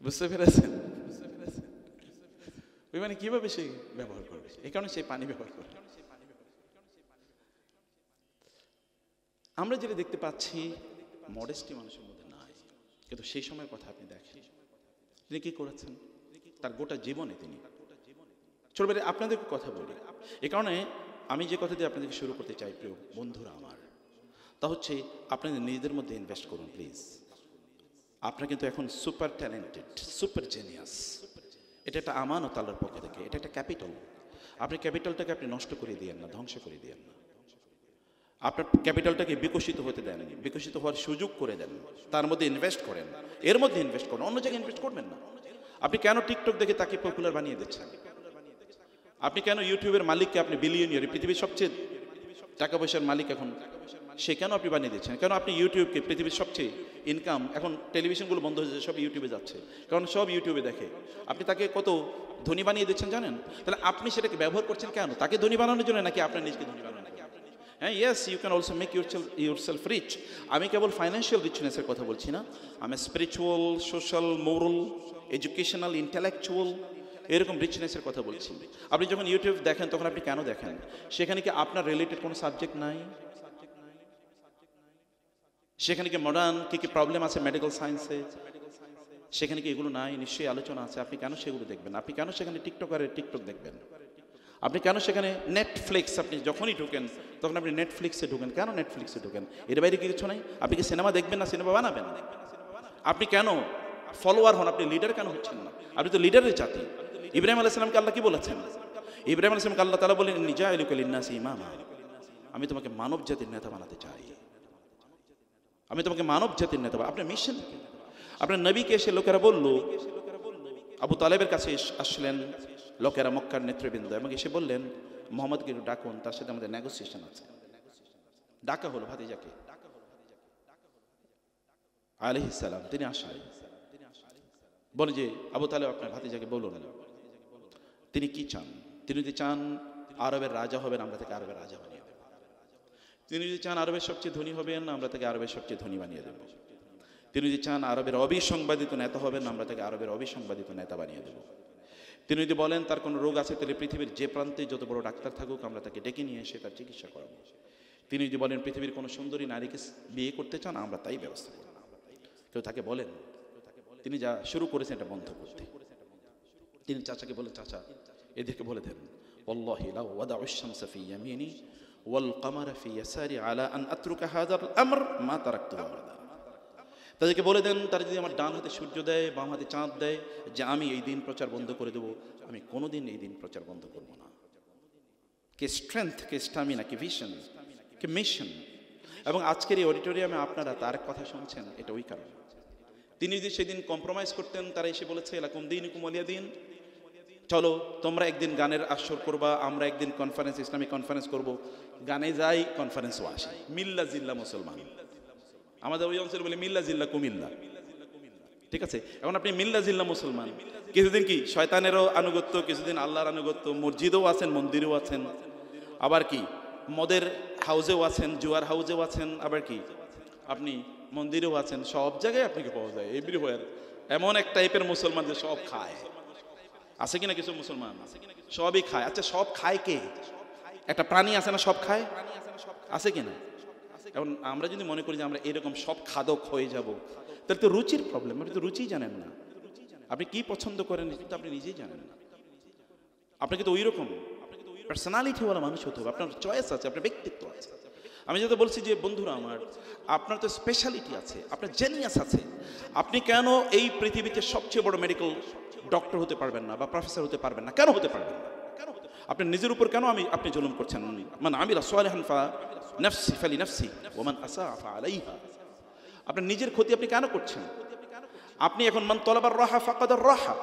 বুঝতে পেরেছেন? ওই মানে কিভাবে সে ব্যবহার করবে, এই কারণে সেই পানি ব্যবহার করবে। আমরা যেটা দেখতে পাচ্ছি মডেস্টি মানুষের মধ্যে নাই, কিন্তু সেই সময়ের কথা আপনি দেখেন তিনি কি করেছেন তার গোটা জীবনে। তিনি ছোটবেলায় আপনাদেরকে কথা বলি, এ কারণে আমি যে কথা দিয়ে আপনাদেরকে শুরু করতে চাই প্রিয় বন্ধুরা আমার, তা হচ্ছে আপনাদের নিজেদের মধ্যে ইনভেস্ট করুন প্লিজ। আপনারা কিন্তু এখন সুপার ট্যালেন্টেড, সুপার জেনিয়াস, এটা একটা আমানত আল্লাহর পক্ষ থেকে, এটা একটা ক্যাপিটাল। আপনি ক্যাপিটালটাকে আপনি নষ্ট করে দিয়েন না, ধ্বংস করে দিয়েন না। আপনার ক্যাপিটালটাকে বিকশিত হতে দেন, বিকশিত হওয়ার সুযোগ করে দেন, তার মধ্যে ইনভেস্ট করেন, এর মধ্যে ইনভেস্ট করেন, অন্য জায়গায় ইনভেস্ট করবেন না। আপনি কেন টিকটক দেখে তাকে পপুলার বানিয়ে দিচ্ছেন? আপনি কেন ইউটিউবের মালিককে আপনি বিলিয়নিয়ার, পৃথিবীর সবচেয়ে টাকা পয়সার মালিক এখন সে কেন আপনি বানিয়ে দিচ্ছেন? কেন আপনি ইউটিউবকে পৃথিবীর সবচেয়ে ইনকাম, এখন টেলিভিশনগুলো বন্ধ হয়েছে, সব ইউটিউবে যাচ্ছে, কারণ সব ইউটিউবে দেখে, আপনি তাকে কত ধনী বানিয়ে দিচ্ছেন জানেন? তাহলে আপনি সেটাকে ব্যবহার করছেন কেন? তাকে ধনী বানানোর জন্য নাকি আপনার নিজেকে ধনী বানানোর জন্য? হ্যাঁ, yes, you can also make yourself rich. আমি কেবল ফাইন্যান্সিয়াল রিচনেসের কথা বলছি না, আমি spiritual, social, moral, educational, intellectual, এরকম রিচনেসের কথা বলছি। আপনি যখন ইউটিউব দেখেন তখন আপনি কেন দেখেন? সেখানে কি আপনার রিলেটেড কোনো সাবজেক্ট নাই? সেখানে কি মডার্ন কি প্রবলেম আছে মেডিকেল সায়েন্সে? সেখানে কি এগুলো নাই? নিশ্চয়ই আলোচনা আছে। আপনি কেন সেগুলো দেখবেন? আপনি কেন সেখানে টিকটক দেখবেন? আপনি কেন সেখানে নেটফ্লিক্স, আপনি যখনই ঢুকেন তখন আপনি নেটফ্লিক্সে ঢুকেন? কেন নেটফ্লিক্সে ঢুকেন? এর বাইরে কি কিছু নাই? আপনি কি সিনেমা দেখবেন না সিনেমা বানাবেন? আপনি কেন ফলোয়ার হন? আপনি লিডার কেন হচ্ছেন না? আপনি তো লিডারের জাতি। ইব্রাহিম আলাইহিস সালামকে আল্লাহ কি বলেছেন? ইব্রাহিম আলাইহিস সালামকে আল্লাহ তাআলা বলেন নিজাইলুকা লিন্নাসি ইমামা, আমি তোমাকে মানব জাতির নেতা বানাতে চাই, আমি তোমাকে মানব জাতির নেতা। আপনার মিশন, আপনার নবীকে এসে লোকেরা বলল, আবু তালেবের কাছে আসলেন লোকেরা, মক্কার নেতৃবৃন্দ, এবং এসে বললেন মোহাম্মদকে একটু ডাকুন, তার সাথে আমাদের নেগোসিয়েশন আছে। ডাকা হলো ভাতিজাকে আলাইহিস সালাম, তিনি আসলেন, বলে যে আবু তালেব আপনার ভাতিজাকে বলুন তিনি কি চান। তিনি যদি চান আরবের রাজা হবেন, আমরা তাকে আরবের রাজা বানিয়ে দেব। তিনি যদি চান আরবের সবচেয়ে ধনী হবেন, আমরা তাকে আরবের সবচেয়ে ধনী বানিয়ে দেব। তিনি যদি চান আরবের অবিসংবাদিত নেতা হবেন, আমরা তাকে আরবের অবিসংবাদিত নেতা বানিয়ে দেব। তিনি যদি বলেন তার কোনো রোগ আছে, তাহলে পৃথিবীর যে প্রান্তে যত বড় ডাক্তার থাকুক আমরা তাকে ডেকে নিয়ে এসে তার চিকিৎসা করাবো। তিনি যদি বলেন পৃথিবীর কোনো সুন্দরী নারীকে বিয়ে করতে চান, আমরা তাই ব্যবস্থা করব। কেউ তাকে বলেন, তিনি যা শুরু করেছেন এটা বন্ধ করতে। তিনি চাচাকে বলেন, চাচা এদেরকে বলে দেন ওয়াল্লাহি লাউ ওয়াদাউ আশ-শামসা ফি ইয়ামিনি ওয়াল কামারা ফি ইয়াসারি আলা আন আতরুকা হাযাল আমর মা তারাকতুহু আবাদা। তাদেরকে বলে দেন তারা যদি আমার ডান হাতে সূর্য দেয়, বাম হাতে চাঁদ দেয়, যে আমি এই দিন প্রচার বন্ধ করে দেবো, আমি কোনোদিন এই দিন প্রচার বন্ধ করব না। কে স্ট্রেংথ, কে স্টামিনা, কে ভিশন, কে মিশন। এবং আজকের এই অডিটোরিয়ামে আপনারা তার কথা শুনছেন, এটা ওই কারণে। তিনি যদি সেদিন কম্প্রোমাইজ করতেন, তারা এসে বলেছে লাকুম দীনুকুম ওয়ালিয়া দীন, চলো তোমরা একদিন গানের আসর করবা, আমরা একদিন কনফারেন্স, ইসলামিক কনফারেন্স করব, গানে যাই কনফারেন্সও আসি, মিল্লা জিল্লা মুসলমান। আমাদের ওই অঞ্চলে বলে মিল্লা জিল্লা কুমিল্লা, ঠিক আছে? এখন আপনি মিল্লা জিল্লা মুসলমান, কিছুদিন কি শয়তানেরও আনুগত্য, কিছুদিন আল্লাহর আনুগত্য, মসজিদেও আছেন, মন্দিরেও আছেন, আবার কি মদের হাউজেও আছেন, জুয়ার হাউজেও আছেন, আবার কি আপনি মন্দিরেও আছেন, সব জায়গায় আপনাকে পাওয়া যায়। এভরিওয়্যার এমন এক টাইপের মুসলমান যে সব খায়, আছে কিনা কিছু মুসলমান? সবই খায়। আচ্ছা সব খায় কে? একটা প্রাণী আছে না সব খায়? আছে কিনা? এখন আমরা যদি মনে করি যে আমরা এরকম সব খাদক হয়ে যাব, তাহলে তো রুচির প্রবলেম। আপনি তো রুচিই জানেন না, আপনি কি পছন্দ করেন কিন্তু আপনি নিজেই জানেন না। আপনাকে তো ওই রকম পার্সোনালিটিওয়ালা মানুষ হতে হবে, আপনার চয়েস আছে, আপনার ব্যক্তিত্ব আছে। আমি যেটা বলছি যে বন্ধুরা আমার, আপনার তো স্পেশালিটি আছে, আপনার জেনিয়াস আছে। আপনি কেন এই পৃথিবীতে সবচেয়ে বড় মেডিকেল ডক্টর হতে পারবেন না বা প্রফেসর হতে পারবেন না? কেন হতে পারবেন না? আপনি নিজের উপর কেন আপনি জুলুম করছেন? মান আমিলা সালিহান ফা নাফসি ফালি নাফসি ওয়া মান আসাআ ফা আলাইহা। আপনার নিজের ক্ষতি আপনি কেন করছেন? আপনি এখন মান তলাবার রাহা ফাকাদার রাহা,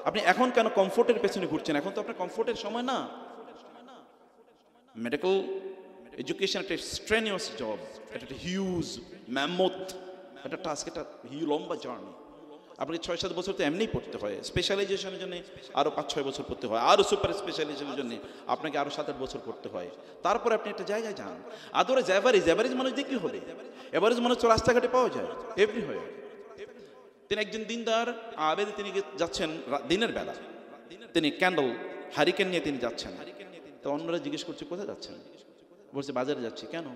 আপনি এখন কেন কমফোর্টের পেছনে ঘুরছেন? এখন তো আপনার কমফোর্টের সময় না। মেডিকেল এডুকেশন একটা স্ট্রেনিয়াস জব, এটা একটা হিউজ ম্যামথ একটা টাস্ক, এটা লম্বা জার্নি। আপনাকে 6-7 বছর তো এমনিই পড়তে হয়, স্পেশালাইজেশনের জন্য আরও 5-6 বছর পড়তে হয়, আরও সুপার স্পেশালাইজেশনের জন্য আপনাকে আরও 7-8 বছর পড়তে হয়। তারপরে আপনি একটা জায়গায় যান। আদরে অ্যাভারেজ মানুষ দিয়ে কী হবে? অ্যাভারেজ মানুষ তো রাস্তাঘাটে পাওয়া যায় এভরিহোয়ার। তিনি একজন দিনদার আবেদে তিনি যাচ্ছেন দিনের বেলা, তিনি ক্যান্ডেল হারিকেন নিয়ে তিনি যাচ্ছেন। তো অন্যরা জিজ্ঞেস করছে কোথায় যাচ্ছেন? বলছে বাজারে যাচ্ছি। কেন?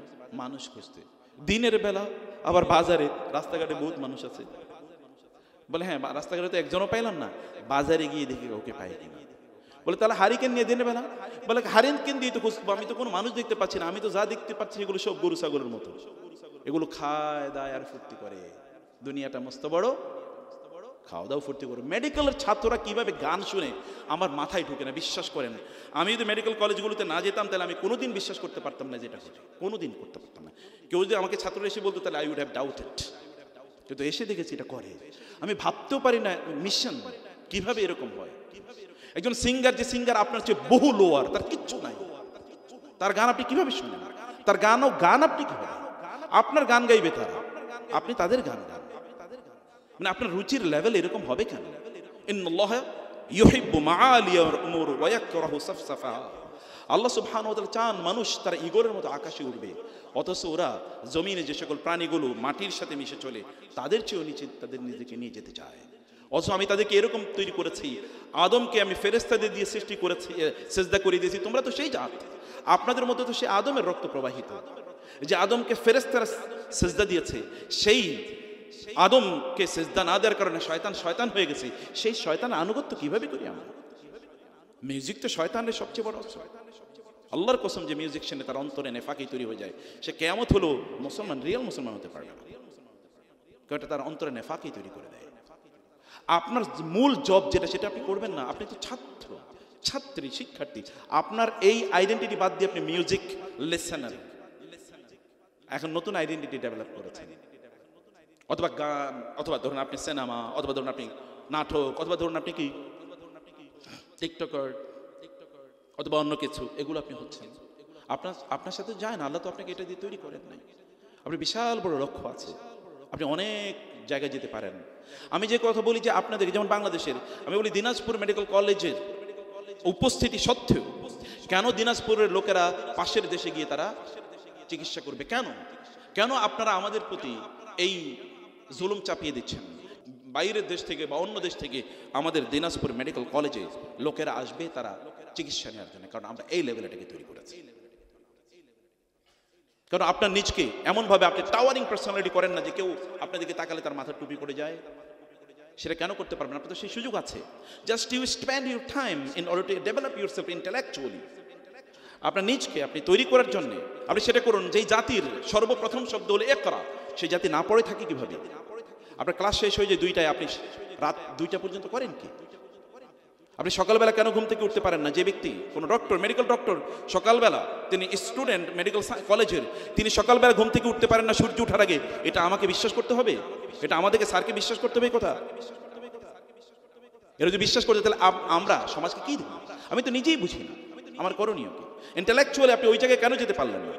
মানুষ খুঁজতে। দিনের বেলা আবার বাজারে, রাস্তাঘাটে বহুত মানুষ আছে। বলে হ্যাঁ, রাস্তাঘাটে তো একজনও পাইলাম না, বাজারে গিয়ে দেখি ওকে পাই কিনা। বলে তাহলে হারিকেন নিয়ে দিনের বেলা? বলে হারিকেন দিয়ে তো খুঁজবো, আমি তো কোনো মানুষ দেখতে পাচ্ছি না, আমি তো যা দেখতে পাচ্ছি এগুলো সব গরু ছাগলের মতো, এগুলো খায় দায় আর ফুর্তি করে। দুনিয়াটা মস্ত বড়, খাওয়া দাওয়া ফুর্তি করে। মেডিকেলের ছাত্ররা কিভাবে গান শুনে আমার মাথায় ঢুকে না, বিশ্বাস করেন। আমি যদি মেডিকেল কলেজগুলোতে না যেতাম তাহলে আমি কোনোদিন বিশ্বাস করতে পারতাম না যেটা হচ্ছে, কোনোদিন করতে পারতাম না। কেউ যদি আমাকে ছাত্র এসে বলতো তাহলে আই উড হ্যাভ ডাউটেড, কিন্তু এসে দেখেছি এটা করে। আমি ভাবতেও পারি না মিশন কিভাবে এরকম হয়। একজন সিঙ্গার, যে সিঙ্গার আপনার চেয়ে বহু লোয়ার, তার কিচ্ছু নাই, তার গান আপনি কিভাবে শুনেন? তার গান আপনি কিভাবে? আপনার গান গাইবে তারা, আপনি তাদের গান গান। মানে আপনার রুচির লেভেল এরকম হবে কেন? ইন্নাল্লাহ ইউহিব্বু মাআলিয়াল উমুর ওয়া ইয়াকরাহু সাফসাফাহা। আল্লাহ সুবহানাহু ওয়া তাআলা চান মানুষ তার ঈগলের মতো আকাশে উঠবে, অথচ ওরা জমিনে যে সকল প্রাণীগুলো মাটির সাথে মিশে চলে তাদের চেয়েও নিচে তাদের নিজেকে নিয়ে যেতে চায়। অথচ আমি তাদেরকে এরকম তৈরি করেছি, আদমকে আমি ফেরেশতাদের দিয়ে সৃষ্টি করেছি, সেজদা করে দিয়েছি, তোমরা তো সেই জাত, আপনাদের মধ্যে তো সেই আদমের রক্ত প্রবাহিত। যে আদমকে ফেরেশতারা সেজদা দিয়েছে, সেই আদমকে সেজদা না দেওয়ার কারণে শয়তান হয়ে গেছে। সেই শয়তানের আনুগত্য কিভাবে করি আমরা? মিউজিক তো শয়তানের সবচেয়ে বড় অস্ত্র। আল্লাহর কসম, যে মিউজিক শুনে তার অন্তরে নেফাকি তৈরি হয়ে যায়, সে কিয়ামত হলো মুসলমান, রিয়েল মুসলমান হতে পারবে না, কারণ তার অন্তরে নেফাকি তৈরি করে দেয়। আপনার মূল জব যেটা, সেটা আপনি করবেন না। আপনি তো ছাত্রী, শিক্ষার্থী, আপনার এই আইডেন্টিটি বাদ দিয়ে আপনি মিউজিক লিসেনার, এখন নতুন আইডেন্টিটি ডেভেলপ করেছেন। অথবা গান, অথবা ধরুন আপনি সিনেমা, অথবা ধরুন আপনি নাটক, অথবা ধরুন আপনি কি টিকটকার, অথবা অন্য কিছু, এগুলো আপনি হচ্ছেন। আপনার সাথে যায় না, আল্লাহ তো আপনাকে এটা দিয়ে তৈরি করেন নাই। আপনার বিশাল বড় লক্ষ্য আছে, আপনি অনেক জায়গায় যেতে পারেন। আমি যে কথা বলি যে আপনাদের, যেমন বাংলাদেশের, আমি বলি দিনাজপুর মেডিকেল কলেজের উপস্থিতি সত্ত্বেও কেন দিনাজপুরের লোকেরা পাশের দেশে গিয়ে তারা চিকিৎসা করবে? কেন আপনারা আমাদের প্রতি এই জুলুম চাপিয়ে দিচ্ছেন? বাইরের দেশ থেকে বা অন্য দেশ থেকে আমাদের দিনাজপুর মেডিকেল কলেজে লোকেরা আসবে তারা চিকিৎসা নেওয়ার জন্য, কারণ আমরা এই লেভেলটাকে তৈরি করেছি। কারণ আপনার নিজকে এমনভাবে আপনি টাওয়ারিং পার্সোনালিটি করেন না যে কেউ আপনাদেরকে তাকালে তার মাথার টুপি পড়ে যায়। সেটা কেন করতে পারবেন? আপনার তো সেই সুযোগ আছে। Just you spend your time in order to develop yourself intellectually. আপনার নিজকে আপনি তৈরি করার জন্য আপনি সেটা করুন। যেই জাতির সর্বপ্রথম শব্দ হলো ইকরা, সেই জাতি না পড়ে থাকে কিভাবে? আপনার ক্লাস শেষ হয়ে যায় 2টায়, আপনি রাত 2টা পর্যন্ত করেন কি? আপনি সকালবেলা কেন ঘুম থেকে উঠতে পারেন না? যে ব্যক্তি, কোনো ডক্টর, মেডিকেল ডক্টর, সকালবেলা তিনি স্টুডেন্ট মেডিকেল কলেজের, তিনি সকালবেলা ঘুম থেকে উঠতে পারেন না সূর্য ওঠার আগে, এটা আমাকে বিশ্বাস করতে হবে? এটা আমাদেরকে স্যারকে বিশ্বাস করতে হবে? কথা এরা যদি বিশ্বাস করতে, তাহলে আমরা সমাজকে কি দেব? আমি তো নিজেই বুঝি না আমার করণীয় কি। ইন্টেলেকচুয়ালি আপনি ওই জায়গায় কেন যেতে পারলেন না?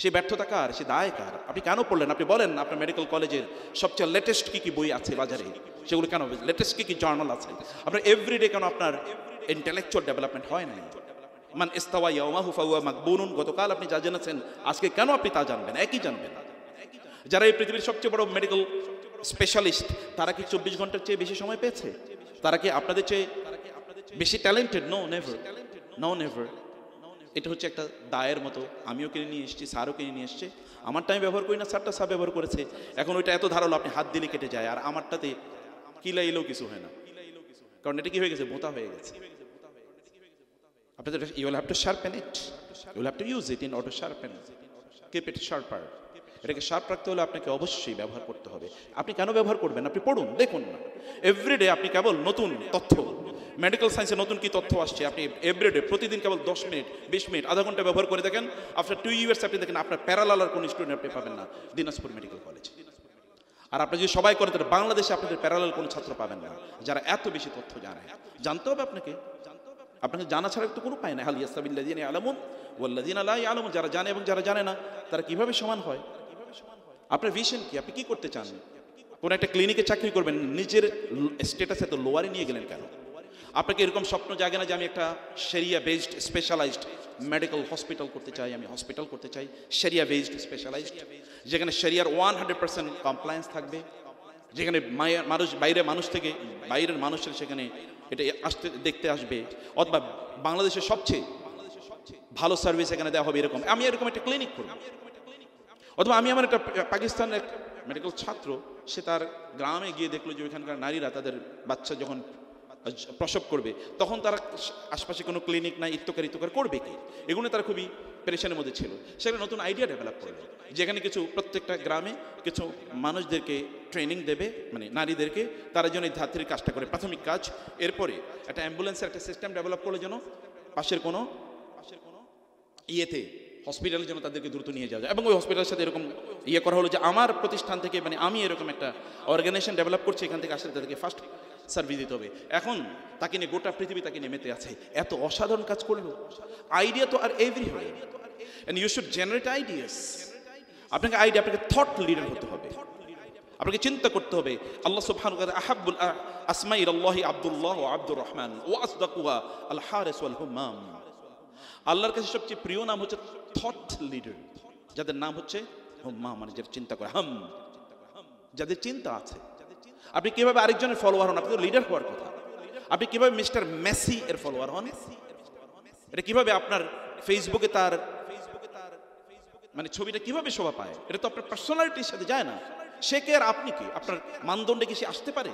সে ব্যর্থতা কার? সে দায় কার? আপনি কেন পড়লেন? আপনি বলেন আপনার মেডিকেল কলেজের সবচেয়ে লেটেস্ট কি বই আছে বাজারে, সেগুলো কেন? লেটেস্ট কি জার্নাল আছে? আপনার এভরিডে কেন আপনার ইন্টেলেকচুয়াল ডেভেলপমেন্ট হয় না? মান ইস্তাওয়া ইয়াওমাহু ফাহুয়া মাকবুনুন, গতকাল আপনি যা জেনেছেন আজকে কেন আপনি তা জানবেন? একই জানবেন। যারা এই পৃথিবীর সবচেয়ে বড় মেডিকেল স্পেশালিস্ট, তারা কি 24 ঘন্টার চেয়ে বেশি সময় পেয়েছে? তারা কি আপনাদের চেয়ে বেশি talented? No never, no never. এটা হচ্ছে একটা দায়ের মতো। আমিও কিনে নিয়ে এসেছি, স্যারও কিনে নিয়ে এসছে। আমারটা আমি ব্যবহার করি না, স্যারটা স্যার ব্যবহার করেছে। এখন ওইটা এত ধারালো, আপনি হাত দিলে কেটে যায়, আর আমারটাতে কিলাইলেও কিছু হয় না, কারণ এটা কি হয়ে গেছে, বোতা হয়ে গেছে। আপনাদের you will have to sharpen it, you will have to use it in order sharpen, keep it sharper. এটাকে শার্প রাখতে হলে আপনাকে অবশ্যই ব্যবহার করতে হবে। আপনি কেন ব্যবহার করবেন? আপনি পড়ুন, দেখুন না, এভরিডে আপনি কেবল নতুন তথ্য, মেডিকেল সায়েন্সে নতুন কি তথ্য আসছে, আপনি এভরিডে প্রতিদিন কেবল 10 মিনিট 20 মিনিট আধা ঘন্টা ব্যবহার করে দেখেন। আফটার 2 ইয়ার্স আপনি দেখেন আপনার প্যারালাল আর কোনো স্টুডেন্ট আপনি পাবেন না দিনাজপুর মেডিকেল কলেজ। আর আপনি যদি সবাই করেন তাহলে বাংলাদেশে আপনাদের প্যারালাল কোনো ছাত্র পাবেন না যারা এত বেশি তথ্য জানে। জানতে হবে আপনাকে, আপনাকে জানা ছাড়া তো কোনো উপায় নাই। হাল ইয়াস্তাবিল্লাযিনা ইয়ালামুন ওয়াল্লাযিনা লা ইয়ালামুন, যারা জানে এবং যারা জানে না তারা কিভাবে সমান হয়? আপনার ভিশন কি? আপনি কি করতে চান? কোন একটা ক্লিনিকে চাকরি করবেন, নিজের স্ট্যাটাস এত লোয়ারে নিয়ে গেলেন কেন? আপনাকে এরকম স্বপ্ন জাগে না যে আমি একটা শরিয়া বেসড স্পেশালাইজড মেডিকেল হসপিটাল করতে চাই, আমি হসপিটাল করতে চাই শরিয়া বেসড স্পেশালাইজড, যেখানে শরিয়ার 100% কমপ্লায়েন্স থাকবে, যেখানে বাইরের মানুষের সেখানে এটা আসতে দেখতে আসবে, অথবা বাংলাদেশের সবচেয়ে ভালো সার্ভিস এখানে দেওয়া হবে, এরকম আমি এরকম একটা ক্লিনিক করব। অথবা আমি আমার একটা পাকিস্তানের মেডিকেল ছাত্র, সে তার গ্রামে গিয়ে দেখলো যে ওইখানকার নারীরা তাদের বাচ্চা যখন প্রসব করবে তখন তারা আশপাশে কোনো ক্লিনিক নাই, ইত্যকার করবে কি, এগুলো তারা খুবই পেরেশানের মধ্যে ছিল। সেখানে নতুন আইডিয়া ডেভেলপ করলো, যেখানে কিছু প্রত্যেকটা গ্রামে কিছু মানুষদেরকে ট্রেনিং দেবে, মানে নারীদেরকে, তারা যেন এই ধাত্রীর কাজটা করে, প্রাথমিক কাজ। এরপরে একটা অ্যাম্বুলেন্সের একটা সিস্টেম ডেভেলপ করলো, যেন পাশের কোনো ইয়েতে হসপিটালে যেন তাদেরকে দ্রুত নিয়ে যাওয়া যায়। এবং ওই হসপিটালের সাথে এরকম ইয়ে করা হলো যে আমার প্রতিষ্ঠান থেকে, মানে আমি এরকম একটা অর্গানাইজেশন ডেভেলপ করছি, এখান থেকে আসলে তাদেরকে ফার্স্ট সার্ভিস দিতে হবে। এখন তাকে নিয়ে গোটা পৃথিবী তাকে নিয়ে মেতে আছে, এত অসাধারণ কাজ করলো। আইডিয়া তো are everywhere, and you should generate ideas. আপনাকে থট লিডার হতে হবে, আপনাকে চিন্তা করতে হবে। আল্লাহ সুবহানাহু ওয়া তাআলা আহাব্বুল আসমাই ইলাল্লাহি আব্দুল্লাহ ওয়া আব্দুর রহমান ওয়া আসদাকুহা আল হারিস ওয়াল হুম্মাম। আল্লাহর কাছে সবচেয়ে প্রিয় নাম হচ্ছে থট লিডার, যাদের নাম হচ্ছে হুম্মাম, মানে যারা চিন্তা করে, যাদের চিন্তা আছে। আপনি কিভাবে আরেকজনের ফলোয়ার হন? আপনি তো লিডার হওয়ার কথা। আপনি কিভাবে মিস্টার মেসি এর ফলোয়ার হন? এটা কিভাবে আপনার ফেসবুকে তার মানে ছবিটা কিভাবে শোভা পায়? এটা তো আপনার পার্সোনালিটির সাথে যায় না। সে কে আর আপনি কি? আপনার মানদণ্ডে কি সে আসতে পারে?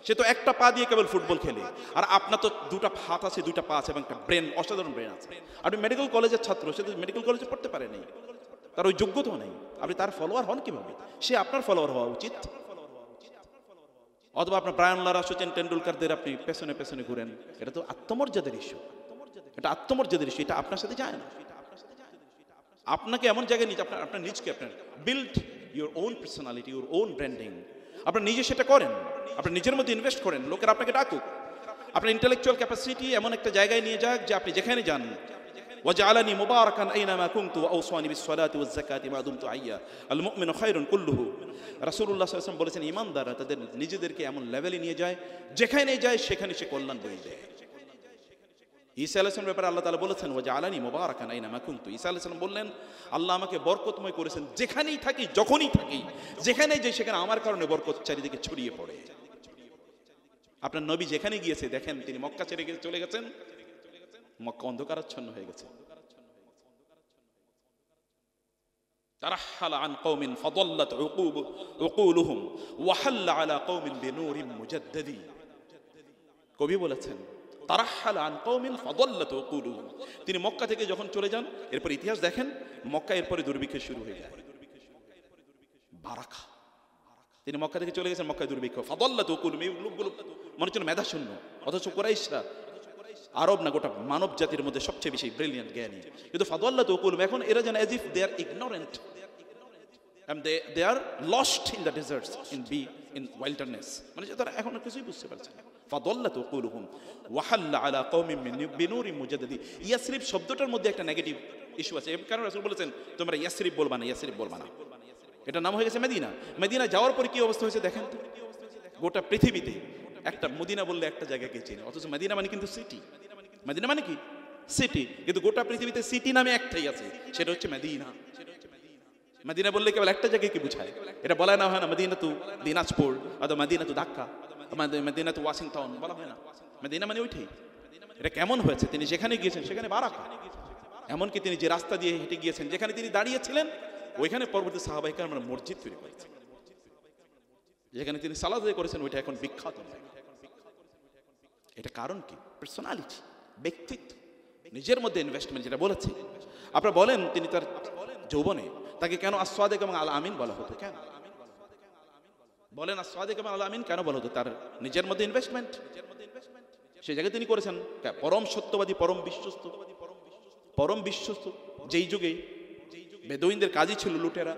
সে তো একটা পা দিয়ে কেবল ফুটবল খেলে, আর আপনার তো দুটা হাত আছে, দুইটা পা আছে এবং একটা ব্রেন, অসাধারণ ব্রেন আছে। আপনি মেডিকেল কলেজের ছাত্র, সে তো মেডিকেল কলেজে পড়তে পারে নাই, তার ওই যোগ্যতাও নেই। আপনি তার ফলোয়ার হন কিভাবে? সে আপনার ফলোয়ার হওয়া উচিত। অথবা আপনার ব্রায়ান লারা, সচিন টেন্ডুলকারদের আপনি পেছনে পেছনে ঘুরেন, এটা তো আত্মমর্যাদার ইস্যু, এটা আত্মমর্যাদার ইস্যু, এটা আপনার সাথে যায় না। আপনাকে এমন জায়গায় নিতে, আপনার নিজকে আপনার build your own personality, your own branding. আপনার নিজে সেটা করেন, আপনার নিজের মধ্যে ইনভেস্ট করেন, লোকের আপনাকে ডাকুক। আপনার ইন্টেলেকচুয়াল ক্যাপাসিটি এমন একটা জায়গায় নিয়ে যাক যে আপনি যেখানে যান, ওয়াজআলানি মুবারাকান আইনামা কুনতু ওয়া আওসানি বিস-সালাতি ওয়াজ-যাকাতি মা দুমতু হাইয়া আল মুমিনু খায়রুন কুল্লুহু। রাসূলুল্লাহ সাল্লাল্লাহু আলাইহি ওয়াসাল্লাম বলেছেন, ঈমানদাররা তাদের নিজেদেরকে এমন লেভেলে নিয়ে যায় যেখানে যায় সেখানে সে কল্যাণ বয়ে দেয়। ঈসা আলাইহিস সালামের ব্যাপারে আল্লাহ তাআলা বলেছেন, ওয়াজআলানি মুবারাকান আইনামা কুনতু। ঈসা আলাইহিস সালাম বললেন, আল্লাহ আমাকে বরকতময় করেছেন, যেখানেই থাকি, যখনই থাকি, যেখানে যাই সেখানে আমার কারণে বরকত চারিদিকে ছড়িয়ে পড়ে। আপনার নবী যেখানে গিয়েছে দেখেন, তিনি মক্কা ছেড়ে চলে গেছেন, মক্কা অন্ধকারাচ্ছন্ন হয়ে গেছে। তারাহালা আন কওমিন ফাদাল্লাত উকুলুহুম ওয়া হাল্লা আলা কওমিন বিনূরিন মুজাদ্দাদি। কবি বলেছেন, তারাহালা আন কওমিন ফাদাল্লাত উকুলুহুম। তিনি মক্কা থেকে যখন চলে যান, এরপর ইতিহাস দেখেন, মক্কা এরপরে দুর্ভিক্ষ শুরু হয়ে যায়, বারাকা। তিনি মক্কা থেকে চলে গেছেন, মক্কায় দুর্ভিক্ষ। ফাদাল্লাত উকুলুহুম, এই লোকগুলো মনে হচ্ছে মেধাশূন্য, অথচ কুরাইশরা, আরব না গোটা মানব জাতির মধ্যে সবচেয়ে বেশি ব্রিলিয়ান্ট জ্ঞানী, কিন্তু ফাদাল্লাত উকুলুহুম, এখন এরা যেন as if they are ignorant and they are lost in the deserts, in wilderness, মানে তারা এখন কিছুই বুঝতে পারছে না। ফাদাল্লাত উকুলুহুম ওয়া হাল্লা আলা কওমিন বিনুরিন মুজাদ্দাদি। ইয়াসরিব শব্দটার মধ্যে একটা নেগেটিভ ইস্যু আছে, এই কারণে রাসূল বলেছেন, তোমরা ইয়াসরিব বলবা না, ইয়াসরিব বলবা না। এটা নাম হয়ে গেছে মদিনা। মদিনা যাওয়ার পরে কি অবস্থা হয়েছে দেখেন তো। গোটা পৃথিবীতে একটা মদিনা বললে একটা জায়গাকে চেনে, অথচ মদিনা মানে কিন্তু সিটি। মদিনা মানে কি? সিটি। কিন্তু গোটা পৃথিবীতে সিটি নামে একটাই আছে, সেটা হচ্ছে মদিনা। মদিনা বললে কেবল একটা জায়গাকে বোঝায়, এটা বলা না হয় না মদিনা তু দিনাজপুর অথবা মদিনা তু ঢাকা। মদিনাতে ওয়াশিংটন বলা হয় না, মদিনা মানে ওইটাই। এটা কেমন হয়েছে? তিনি যেখানে গিয়েছেন সেখানে বারাকা। এমনকি তিনি যে রাস্তা দিয়ে হেঁটে গিয়েছেন, যেখানে তিনি দাঁড়িয়েছিলেন ওইখানে পরবর্তী সাহাবায়ে কেরামরা মসজিদ তৈরি করেছেন। যেখানে তিনি সালাত আদায় করেছেন ওইটা এখন বিখ্যাত। এটা কারণ কি? পার্সোনালিটি, ব্যক্তিত্ব, নিজের মধ্যে ইনভেস্টমেন্ট যেটা বলেছে। আপনারা বলেন তিনি তার যৌবনে তাকে কেন আস-সাদিক এবং আল আমিন বলা হতো? কেন বলেন আস-সাদিক এবং আল আমিন কেন বলা হতো? তার নিজের মধ্যে ইনভেস্টমেন্ট সেই জায়গায় তিনি করেছেন। পরম সত্যবাদী, পরম বিশ্বস্ত। যেই যুগে বেদুইনদের কাজই ছিল লুটেরা,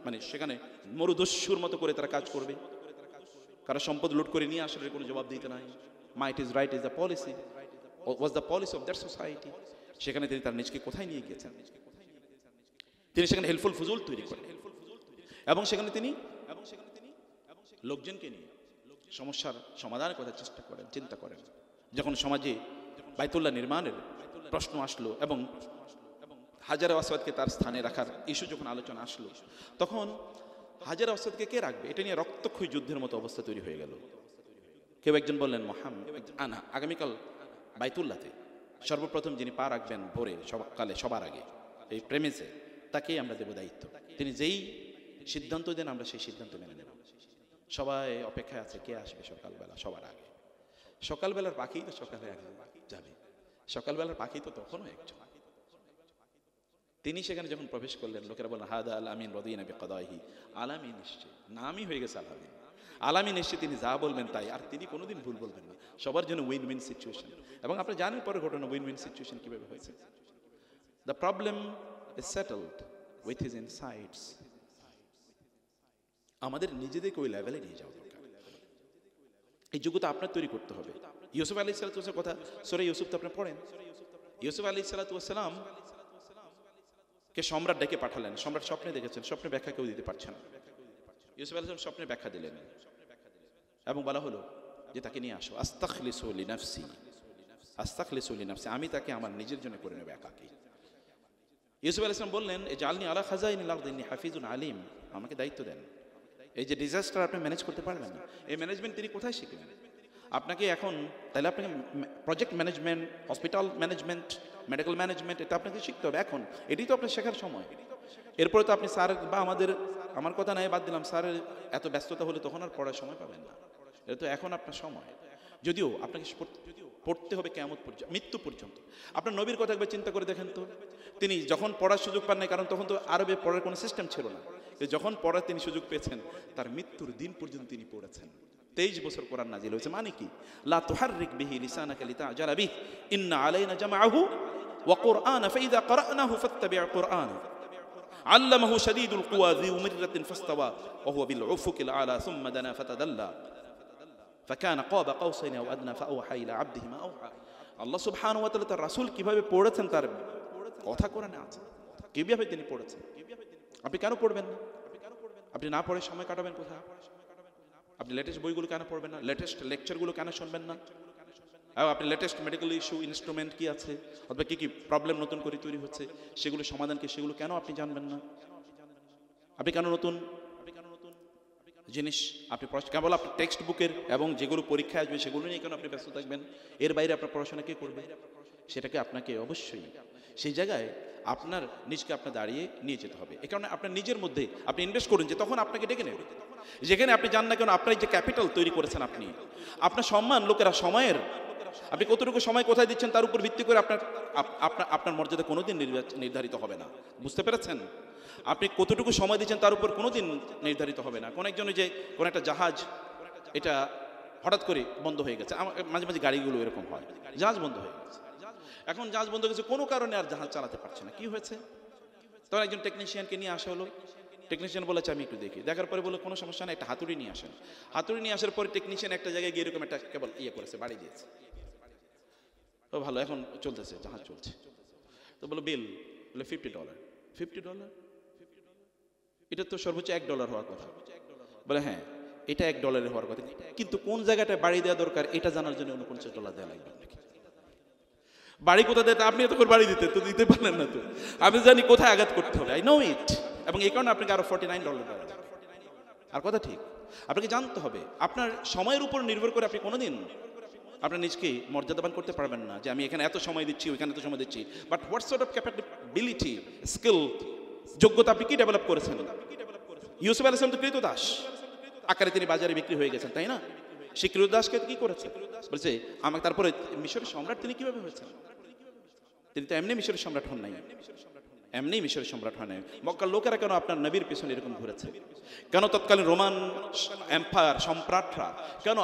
মানে সেখানে মরুদস্যুর মতো করে তারা কাজ করবে, কারো সম্পদ লুট করে নিয়ে আসলে কোনো জবাব দিতে নাই। Might is right is the policy, was the policy of that society. সেখানে তিনি তার নিজকে কোথায় নিয়ে গিয়েছেন? তিনি সেখানে হেল্পফুল ফুজুল তৈরি করেন এবং সেখানে তিনি লোকজনকে নিয়ে সমস্যার সমাধানের কথা চেষ্টা করেন, চিন্তা করেন। যখন সমাজে বাইতুল্লাহ নির্মাণের প্রশ্ন আসলো এবং হাজারে আসওয়াদকে তার স্থানে রাখার ইস্যু যখন আলোচনা আসলো, তখন হাজারে আসওয়াদকে কে রাখবে এটা নিয়ে রক্তক্ষয়ী যুদ্ধের মতো অবস্থা তৈরি হয়ে গেল। কেউ একজন বললেন মুহাম্মদ আগামীকাল বাইতুল্লাহতে সর্বপ্রথম যিনি পা রাখবেন ভোরে সকালে সবার আগে এই প্রেমিসে, তাকেই আমরা দেব দায়িত্ব। তিনি যেই সিদ্ধান্ত দেন আমরা সেই সিদ্ধান্ত মেনে নেব। সবাই অপেক্ষায় আছে কে আসবে সকালবেলা সবার আগে। সকালবেলার পাখি তো সকালে আগে যাবে, সকালবেলার পাখি তো তখনও একজন। তিনি সেখানে যখন প্রবেশ করলেন, লোকেরা বললেন হাদা আল আমিন রাদিনা বিকাদাহি, আলামিন এসছে, নামই হয়ে গেছে আলামিন। আলামিন এসছে, তিনি যা বলবেন তাই, আর তিনি কোনোদিন ভুল বলবেন না। সবার জন্য উইন উইন সিচুয়েশন। এবং আপনি জানেন পরে ঘটনা উইন উইন সিচুয়েশন কিভাবে হয়েছে। The problem is settled with his insights. আমাদের নিজেদেরকে ওই লেভেলে নিয়ে যাওয়া দরকার। এই যোগ্যতা আপনার তৈরি করতে হবে। ইউসুফ আলাইহিস সালামের কথা সূরা ইউসুফ তো আপনি পড়েন। ইউসুফ আলাইহিস সালাম কে সম্রাট ডেকে পাঠালেন। সম্রাট স্বপ্নে দেখেছেন, স্বপ্নে ব্যাখ্যা কেউ দিতে পারছে না। ইউসুফ আলাইহিস সালাম স্বপ্নে ব্যাখ্যা দিলেন এবং বলা হলো যে তাকে নিয়ে আসো। আস্তাখলিসু লিনাফসি, আস্তাখলিসু লিনাফসি, আমি তাকে আমার নিজের জন্য করে নেব একাকী। ইউসুফ আলাইহিস সালাম বললেন এ জালনি আলা খাজাইনিল আরদি ইন্নী হাফিজুন আলিম, আমাকে দায়িত্ব দেন। এই যে ডিজাস্টার আপনি ম্যানেজ করতে পারবেন না, এই ম্যানেজমেন্ট তিনি কোথায় শিখলেন? আপনাকে এখন তাহলে আপনাকে project management, hospital management, medical management এটা আপনাকে শিখতে হবে এখন। এটাই তো আপনার শেখার সময়। এরপরে তো আপনি স্যার বা আমার কথা নাই বাদ দিলাম, স্যারের এত ব্যস্ততা হলে তখন আর পড়ার সময় পাবেন না। এটা তো এখন আপনার সময়। যদিও আপনাকে পড়তে হবে কিয়ামত পর্যন্ত, মৃত্যু পর্যন্ত। আপনার নবীর কথা একবার চিন্তা করে দেখেন তো, তিনি যখন পড়ার সুযোগ পান নাই, কারণ তখন তো আরবে পড়ার কোনো সিস্টেম ছিল না। যখন পড়ার তিনি সুযোগ পেয়েছেন, তার মৃত্যুর দিন পর্যন্ত তিনি পড়েছেন। 23 বছর কোরআন নাজিল হয়েছে। মানে কি? লা তুহাররিক বিহি লিসানাকা লিতা'জালা বিহি ইন্না আলাইনা জামআহু ওয়া কুরআনা ফাইযা ক্বরা'নাহু ফাত্তাবি' কুরআনা আল্লামাহু শাদীদুল কুওয়া যু মিররাতিন ফাসতাওয়া ওয়া হুয়া বিল উফুকিল আলা সুম্মা দানা ফাতাদাল্লা ফাকানা ক্বাবা কাওসাইনি আও আদনা ফাআওহা ইলা আবদিহি মা আওহা। আল্লাহ সুবহানাহু ওয়া তাআলা তার রাসূল কিভাবে পড়েছেন তার কথা কোরআনে আছে, কিভাবে তিনি পড়েছেন। আপনি কেন পড়বেন না? আপনি না পড়ে সময় কাটাবেন কোথায়? আপনি লেটেস্ট বইগুলো কেন পড়বেন না? লেটেস্ট লেকচারগুলো কেন শুনবেন না? আপনি লেটেস্ট মেডিকেল ইস্যু, ইনস্ট্রুমেন্ট কি আছে অথবা কি কি প্রবলেম নতুন করে তৈরি হচ্ছে সেগুলো সমাধান কি, সেগুলো কেন আপনি জানবেন না? আপনি কেন নতুন জিনিস আপনি কেবল আপনি টেক্সট বুকের এবং যেগুলো পরীক্ষায় আসবে সেগুলো নিয়ে কেন আপনি ব্যস্ত থাকবেন? এর বাইরে আপনার পড়াশোনা কে করবে? সেটাকে আপনাকে অবশ্যই সেই জায়গায় আপনার নিজকে আপনার দাঁড়িয়ে নিয়ে যেতে হবে। এ কারণে আপনার নিজের মধ্যে আপনি ইনভেস্ট করুন যে তখন আপনাকে ডেকে নেবে। যেখানে আপনি জান না কেন আপনার যে ক্যাপিটাল তৈরি করেছেন, আপনি আপনার সম্মান লোকেরা সময়ের, আপনি কতটুকু সময় কোথায় দিচ্ছেন তার উপর ভিত্তি করে আপনার মর্যাদা কোনোদিন নির্ধারিত হবে না। বুঝতে পেরেছেন? আপনি কতটুকু সময় দিচ্ছেন তার উপর কোনোদিন নির্ধারিত হবে না। কোন একজন যে কোন একটা জাহাজ এটা হঠাৎ করে বন্ধ হয়ে গেছে, মাঝে মাঝে গাড়িগুলো এরকম হয়, জাহাজ বন্ধ হয়ে গেছে। এখন জাহাজ বন্ধ হয়ে গেছে, কোনো কারণে আর জাহাজ চালাতে পারছে না। কি হয়েছে? তখন একজন টেকনিশিয়ানকে নিয়ে আসা হলো। টেকনিশিয়ান বলেছে আমি একটু দেখি। দেখার পরে বলে কোনো সমস্যা না, একটা হাতুড়ি নিয়ে আসেন। হাতুড়ি নিয়ে আসার পরে টেকনিশিয়ান একটা জায়গায় গিয়ে এরকম একটা কেবল করেছে, বাড়ি দিয়েছে। তো ভালো, এখন চলতেছে, জাহাজ চলছে। তো বলো বিল, বলে $50। $50? এটা তো সর্বোচ্চ $1 হওয়ার কথা। বলে হ্যাঁ, এটা $1 হওয়ার কথা, কিন্তু কোন জায়গাটায় বাড়ি দেওয়া দরকার এটা জানার জন্য $49 দেওয়া লাগবে নাকি? বাড়ি কোথায় দেয় আপনি তখন বাড়ি দিতে পারলেন না। তো আমি জানি কোথায় আঘাত করতে হবে, আই নো ইট। এবং এই কারণে আপনাকে আরো $49 দেওয়া। আর কথা ঠিক। আপনাকে জানতে হবে। আপনার সময়ের উপর নির্ভর করে আপনি কোনোদিন আপনার নিজকে মর্যাদাবান করতে পারবেন না যে আমি এখানে এত সময় দিচ্ছি, ওইখানে এত সময় দিচ্ছি। But what sort of capability, skill, যোগ্যতা আপনি কি ডেভেলপ করেছেন? ইউসুফ আলাইহিস সালাম তো ক্রীতদাস আকারে তিনি বাজারে বিক্রি হয়ে গেছেন, তাই না? সেই ক্রীতদাসকে কি করেছে? বলছে আমাকে, তারপরে মিশরের সম্রাট তিনি কিভাবে হয়েছেন? তিনি তো এমনি মিশরের সম্রাট হন নাই, এমনি মিশরের সম্রাট হয় নাই। মক্কার লোকেরা কেন আপনার নবীর পেছনে এরকম ঘুরেছে? কেন তৎকালীন রোমান এম্পায়ার সম্রাটরা কেন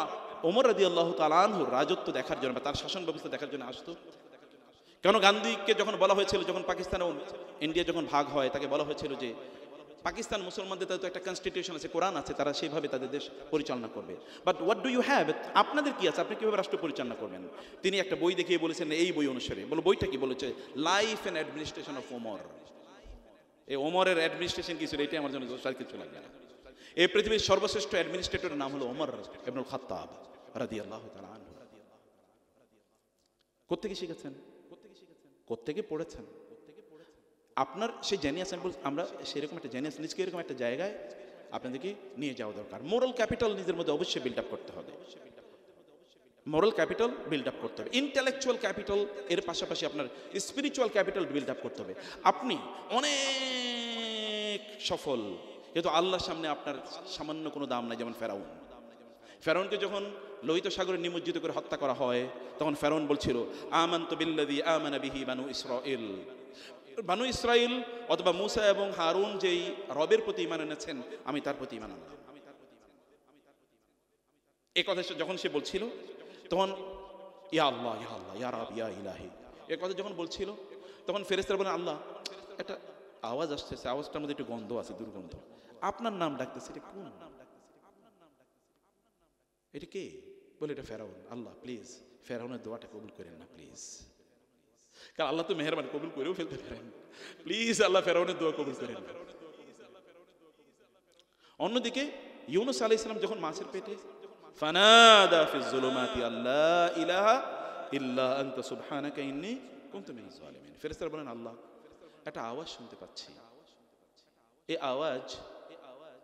ওমর রাদিয়াল্লাহু তাআলা আনহুর রাজত্ব দেখার জন্য বা তার শাসন ব্যবস্থা দেখার জন্য আসতো? কেন গান্ধীকে যখন বলা হয়েছিল, যখন পাকিস্তান ও ইন্ডিয়া যখন ভাগ হয়, তাকে বলা হয়েছিল যে পাকিস্তান মুসলমানদের তাদের তো একটা কনস্টিটিউশন আছে, কোরআন আছে, তারা সেইভাবে তাদের দেশ পরিচালনা করবে। But what do you have? আপনাদের কি আছে? আপনি কীভাবে রাষ্ট্র পরিচালনা করবেন? তিনি একটা বই দেখিয়ে বলেছেন এই বই অনুসারে। বলো বইটা কি? বলেছে life and administration of Omar. এই ওমরের অ্যাডমিনিস্ট্রেশন কি ছিল? এটাই আমার জন্য আর কিছু লাগবে না। এই পৃথিবীর সর্বশ্রেষ্ঠ অ্যাডমিনিস্ট্রেটরের নাম হলো ওমর ইবনুল খাত্তাব রাদিয়াল্লাহু তাআলা আনহু। কোত্থেকে শিখেছেন? কোত্থেকে পড়েছেন? আপনার সেই জেনিয়াস, আমরা সেরকম একটা জেনিয়াস নিজকে এরকম একটা জায়গায় আপনাদেরকে নিয়ে যাওয়া দরকার। মোরাল ক্যাপিটাল নিজের মধ্যে অবশ্যই বিল্ড আপ করতে হবে। মোরাল ক্যাপিটাল বিল্ড আপ করতে হবে, ইন্টেলেকচুয়াল ক্যাপিটাল এর পাশাপাশি আপনার স্পিরিচুয়াল ক্যাপিটাল বিল্ড আপ করতে হবে। আপনি অনেক সফল, কিন্তু আল্লাহর সামনে আপনার সামান্য কোনো দাম নাই। যেমন ফেরাউন, ফেরাউনকে যখন লোহিত সাগরে নিমজ্জিত করে হত্যা করা হয়, তখন ফেরাউন বলছিল আমানতু বিল্লাযী আমানা বিহি বানু ইসরাঈল। বানু ইসরাইল অথবা মূসা এবং হারুন যেই রবের প্রতি ঈমান এনেছেন, আমি তার প্রতি ঈমান আনলাম। এই কথা যখন সে বলছিল, তখন ইয়া আল্লাহ ইয়া আল্লাহ ইয়া রাব ইয়া ইলাহি, এই কথা যখন বলছিল, তখন ফেরেশতারা বলেন আল্লাহ একটা আওয়াজ আসতেছে, আওয়াজটার মধ্যে একটু গন্ধ আছে, দুর্গন্ধ। আপনার নাম ডাকতেছে, এটা কোন? এটা কে? বলে এটা ফেরাউন। আল্লাহ প্লিজ ফেরাউনের দোয়াটা কবুল করেন না প্লিজ, কারণ আল্লাহ তো মেহেরবান, কবুল করেও ফেলতে পারেন। প্লিজ আল্লাহ ফেরাউনের দোয়া কবুল করেন না। অন্যদিকে ইউনূস আলাইহিস সালাম যখন মাছের পেটে, ফানাদা ফিজ যুলুমাতি আল্লা ইলাহা ইল্লা আনতা সুবহানাকা ইন্নী কুনতু মিনাজ জালিমিন। ফেরেশতারা বলেন আল্লাহ একটা আওয়াজ শুনতে পাচ্ছি, এই আওয়াজ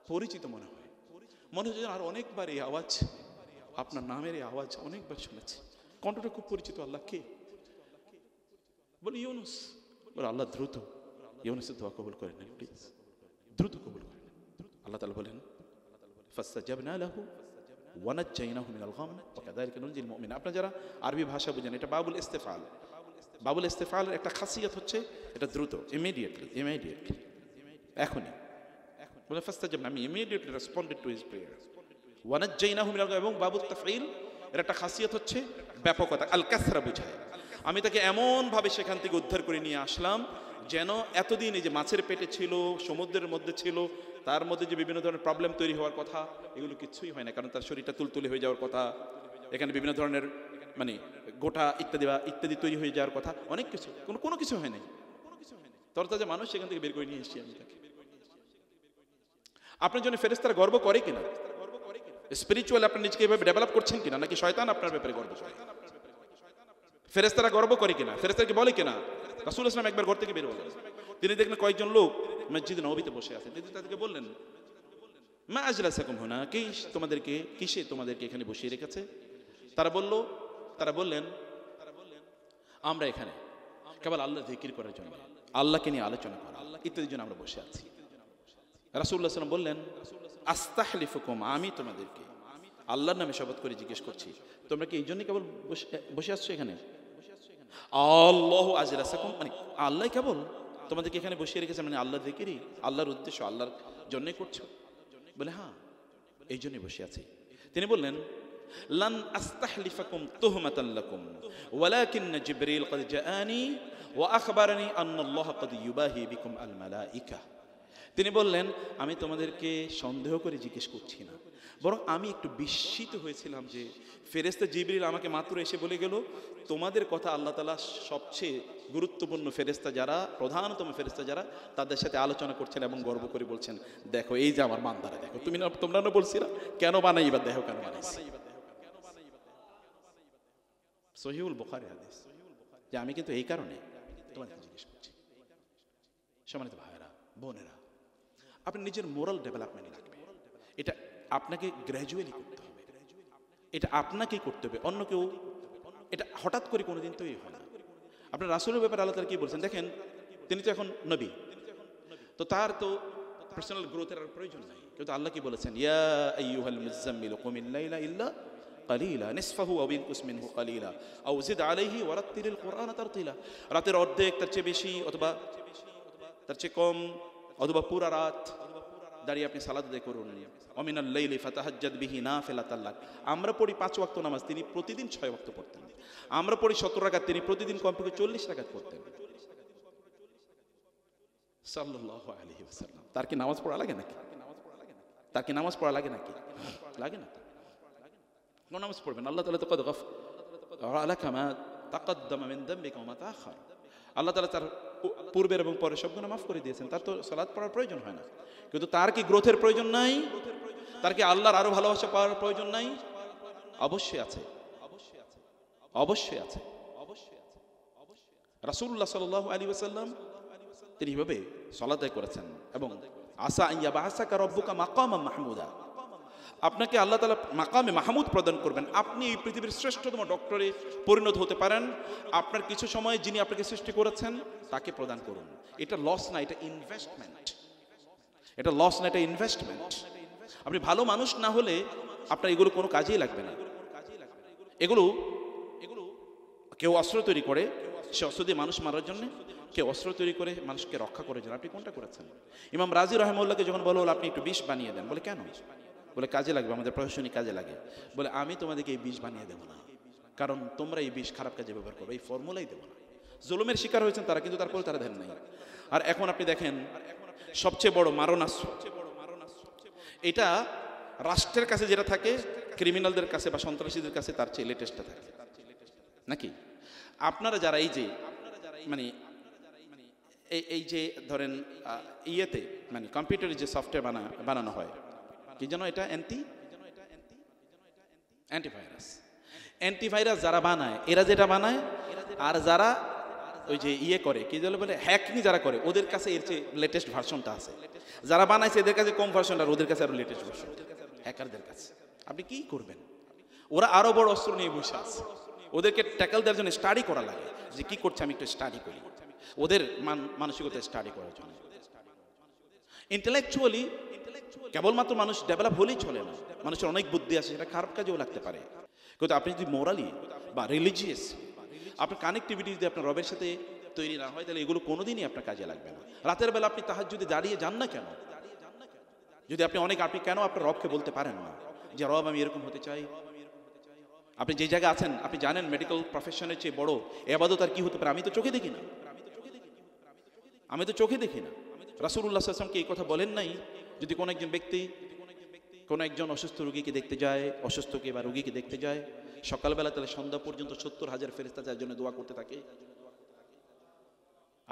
পরিচিত মনে হয়, মনে হচ্ছে আর অনেকবার এই আওয়াজ, আপনার নামের এই আওয়াজ অনেকবার শুনেছি, কণ্ঠটা খুব পরিচিত। আল্লাহ কে? বলে ইউনূস। বলে আল্লাহ দ্রুত ইউনূসের দোয়া কবুল করেন না প্লিজ, দ্রুত কবুল করেন। আল্লাহ তাআলা বলেন ফাসতাজাবনা লাহু ওয়া নাজ্জায়নাহু মিনাল গাম ওয়া কাযালিকা নুনজিল মুমিনিন। আপনারা যারা আরবি ভাষা বুঝেন, এটা বাবুল ইস্তেফাল। বাবুল ইস্তেফালের একটা খাসিয়ত হচ্ছে এটা দ্রুত, ইমিডিয়েটলি, এখনই। বলে ফাসতাজাবনা, আমি immediately responded to his prayer. ওয়া নাজ্জায়নাহু মিনাল গাম, এবং বাবুত তাফঈল এর একটা খাসিয়ত হচ্ছে ব্যাপকতা, আল কাসরা বুঝায়। আমি তাকে এমনভাবে সেখান থেকে উদ্ধার করে নিয়ে আসলাম যেন এতদিন এই যে মাছের পেটে ছিল, সমুদ্রের মধ্যে ছিল, তার মধ্যে যে বিভিন্ন ধরনের প্রবলেম তৈরি হওয়ার কথা, এগুলো কিছুই হয় না, কারণ তার শরীরটা তুলতুলে হয়ে যাওয়ার কথা, এখানে বিভিন্ন ধরনের মানে গোটা ইত্যাদি তৈরি হয়ে যাওয়ার কথা, অনেক কিছু, কোনো কিছু হয় নাই। তরতাজা মানুষ সেখান থেকে বের করে নিয়ে এসেছি আমি তাকে। আপনার জন্য ফেরেশতারা গর্ব করে কিনা? স্পিরিচুয়াল আপনি নিজেকে এভাবে ডেভেলপ করছেন কিনা, নাকি শয়তান আপনার ব্যাপারে গর্ব করে? ফেরেশতারা গর্ব করে কিনা? ফেরেশতাকে বলে কিনা? রাসূল ইসলাম একবার ঘর থেকে বের হলেন, তিনি দেখলেন কয়েকজন লোক মসজিদে নববীতে বসে আছে। তিনি তাদেরকে বললেন মা আজলাসাকুম হুনা, কিসে তোমাদেরকে এখানে বসিয়ে রেখেছে? তারা বললেন আমরা এখানে কেবল আল্লাহ জিকির করার জন্য, আল্লাহকে নিয়ে আলোচনা করা ইত্যাদির জন্য আমরা বসে আছি। রাসূলুল্লাহ সাল্লাল্লাহু আলাইহি ওয়াসাল্লাম বললেন আস্তাহলিফুকুম, আমি তোমাদেরকে আল্লাহর নামে শপথ করে জিজ্ঞেস করছি, তোমরা কি এই জন্য কেবল বসে আসছো এখানে? আল্লাহু আজলাসাকুম, মানে আল্লাহ কেবল তোমাদেরকে এখানে বসিয়ে রেখেছে, মানে আল্লাহ জিকিরই, আল্লাহর উদ্দেশ্য, আল্লাহর জন্যই করছো? বলে হ্যাঁ, এই জন্যই বসে আছি। তিনি বললেন লান আস্তাহলিফাকুম তুহমাতান লাকুম ওয়ালাকিন জিবরিল ক্বাদ জাআনি ওয়া আখবারানি আন্নাল্লাহ ক্বাদ ইউবাহি বিকুম আল মালাইকা। তিনি বললেন আমি তোমাদেরকে সন্দেহ করে জিজ্ঞেস করছি না, বরং আমি একটু বিস্মিত হয়েছিলাম যে ফেরেশতা জিবরিল আমাকে মাত্র এসে বলে গেল তোমাদের কথা আল্লাহ তাআলা সবচেয়ে গুরুত্বপূর্ণ ফেরেশতা যারা, প্রধানতম ফেরেশতা যারা, তাদের সাথে আলোচনা করছেন এবং গর্ব করে বলছেন দেখো এই যে আমার বান্দারা, দেখো তোমরা না বলছিলা কেন বানাই, এবার দেখো কেন বানাইছি। সহিহুল বুখারী হাদিস, যে আমি কিন্তু এই কারণে তোমাদেরকে জিজ্ঞেস করছি। সম্মানিত ভাইয়েরা, বোনেরা, আপনি নিজের মোরাল ডেভেলপমেন্ট লাগবে। এটা আপনাকে গ্র্যাজুয়ালি করতে হবে, এটা আপনাকেই করতে হবে, অন্য কেউ এটা হঠাৎ করে কোনোদিন তৈরি হয় না। আপনার রাসূলের ব্যাপারে আল্লাহ তাআলা কি বলছেন দেখেন, তিনি তো এখন নবী, তো তার তো পার্সোনাল গ্রোথের আর প্রয়োজন নাই। কিন্তু আল্লাহ কি বলেছেন, ইয়া আইয়ুহাল মুযাম্মিল কুমিল লাইলা ইল্লা কালিলা নিসফাহু আও ইনকুস মিনহু কালিলা আও জিদ আলাইহি ওয়ারাত্তিলিল কুরআনা তারতিলা। রাতের অর্ধেক, তার চেয়ে বেশি অথবা তার চেয়ে কম, অথবা পুরা রাত দাঁড়িয়ে আপনি সালাত আদায় করুন। ওমিনাল লাইলি ফাতাহাজ্জাদ বিহি নাফিলাতাল লাক। আমরা পড়ি 5 ওয়াক্ত নামাজ, তিনি প্রতিদিন 6 ওয়াক্ত পড়তেন। আমরা পড়ি 70 রাকাত, তিনি প্রতিদিন কমপক্ষে 40 রাকাত পড়তেন সাল্লাল্লাহু আলাইহি ওয়াসাল্লাম। তার কি নামাজ পড়া লাগে নাকি? তার কি নামাজ পড়া লাগে নাকি? লাগে না। কোন নামাজ পড়বেন? আল্লাহ তাআলা তো কদ গফারা লাকা মা তাকদ্দামা মিন যামবিকা ওয়া মা তাআখার। আল্লাহ তাআলা তার পূর্বের এবং পরের সব গুনাহ মাফ করে দিয়েছেন, তার তো সালাত পড়ার প্রয়োজন হয় না। কিন্তু তার কি গ্রোথের প্রয়োজন নাই? তার কি আল্লাহর আরো ভালোবাসা পাওয়ার প্রয়োজন নাই? অবশ্যই আছে, অবশ্যই আছে। রাসূলুল্লাহ সাল্লাল্লাহু আলাইহি ওয়াসাল্লাম তিনি এভাবে সালাত আদায় করেছেন। এবং আসা আইয়া বাসাকা রব্বুকা মাকামান মাহমুদা, আপনাকে আল্লাহ তাআলা মাকামে মাহমুদ প্রদান করবেন। আপনি এই পৃথিবীর শ্রেষ্ঠতম ডক্টরে পরিণত হতে পারেন। আপনার কিছু সময় যিনি আপনাকে সৃষ্টি করেছেন তাকে প্রদান করুন। এটা লস না, এটা ইনভেস্টমেন্ট। এটা লস না, এটা ইনভেস্টমেন্ট। আপনি ভালো মানুষ না হলে আপনার এগুলো কোনো কাজেই লাগবে না। এগুলো কেউ অস্ত্র তৈরি করে, সে অস্ত্র দিয়ে মানুষ মারার জন্য, কেউ অস্ত্র তৈরি করে মানুষকে রক্ষা করার জন্য। আপনি কোনটা করেছেন? ইমাম রাজি রাহিমাহুল্লাহকে যখন বলো আপনি একটু বিষ বানিয়ে দেন, বলে কেন? বলে কাজে লাগবে, আমাদের প্রশাসনিক কাজে লাগে। বলে আমি তোমাদেরকে এই বিষ বানিয়ে দেবো না, কারণ তোমরা এই বিষ খারাপ কাজে ব্যবহার করবে, এই ফর্মুলাই দেবো না। জুলুমের শিকার হয়েছেন তারা, কিন্তু তারপরে তারা ধ্যান নাই। আর এখন আপনি দেখেন সবচেয়ে বড় মারণাস্ত্র, এটা রাষ্ট্রের কাছে যেটা থাকে, ক্রিমিনালদের কাছে বা সন্ত্রাসীদের কাছে তার চেয়ে লেটেস্টটা থাকে নাকি? আপনারা যারা এই যে মানে এই যে ধরেন ইয়েতে মানে কম্পিউটারে যে সফটওয়্যার বানানো হয়, কি যেন এটা অ্যান্টিভাইরাস যারা বানায়, এরা যেটা বানায়, আর যারা ওই যে ইয়ে করে কি যেন বলে হ্যাকিং যারা করে, ওদের কাছে এর চেয়ে লেটেস্ট ভার্সনটা আছে। যারা বানাইছে এদের কাছে কম ভার্সন, আর ওদের কাছে আরো লেটেস্ট ভার্সন হ্যাকারদের কাছে। আপনি কি করবেন? ওরা আরো বড় অস্ত্র নিয়ে বসে আছে, ওদেরকে ট্যাকল দেওয়ার জন্য স্টাডি করা লাগে যে কি করছে, আমি একটু স্টাডি করি, ওদের মানসিকতা স্টাডি করার জন্য। ইন্টেলেকচুয়ালি কেবলমাত্র মানুষ ডেভেলপ হলেই চলে না, মানুষের অনেক বুদ্ধি আছে, সেটা খারাপ কাজেও লাগতে পারে। কিন্তু আপনি যদি মোরালি বা রিলিজিয়াস আপনার কানেক্টিভিটি যদি আপনার রবের সাথে তৈরি না হয়, তাহলে এগুলো কোনোদিনই আপনার কাজে লাগবে না। রাতের বেলা আপনি তাহাজ্জুদে দাঁড়িয়ে যান না কেন? যদি আপনি কেন আপনার রবকে বলতে পারেন না যে রব আমি এরকম হতে চাই? আপনি যে জায়গায় আছেন আপনি জানেন মেডিকেল প্রফেশনের চেয়ে বড় ইবাদত আর কি হতে পারে? আমি তো চোখে দেখি না। রাসূলুল্লাহ সাল্লাল্লাহু আলাইহি ওয়াসাল্লাম কি এই কথা বলেন নাই? যদি কোনো একজন ব্যক্তি কোনো একজন অসুস্থ রোগীকে দেখতে যায়, অসুস্থকে বা রোগীকে দেখতে যায়, সকালবেলা তাহলে সন্ধ্যা পর্যন্ত 70,000 ফেরেশতা তার জন্য দোয়া করতে থাকে।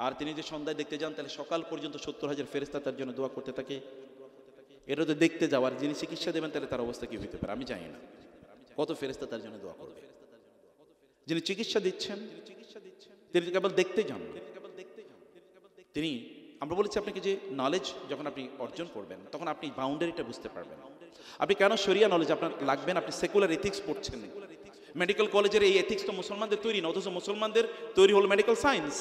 আর তিনি যে সন্ধ্যায় দেখতে যান, তাহলে সকাল পর্যন্ত 70,000 ফেরেশতা তার জন্য দোয়া করতে থাকে। এটা তো দেখতে যাওয়ার, যিনি চিকিৎসা দেবেন তাহলে তার অবস্থা কি হইতে পারে আমি জানি না। কত ফেরেশতা তার জন্য দোয়া করবে? যিনি চিকিৎসা দিচ্ছেন তিনি কেবল দেখতে যান। তিনি, আমরা বলেছি আপনাকে যে নলেজ যখন আপনি অর্জন করবেন তখন আপনি বাউন্ডারিটা বুঝতে পারবেন। আপনি কেন শরিয়া নলেজ আপনার লাগবেন? আপনি সেকুলার এথিক্স পড়ছেন। মেডিকেল কলেজের এই এথিক্স তো মুসলমানদের তৈরি না, অথচ মুসলমানদের তৈরি হল মেডিকেল সায়েন্স।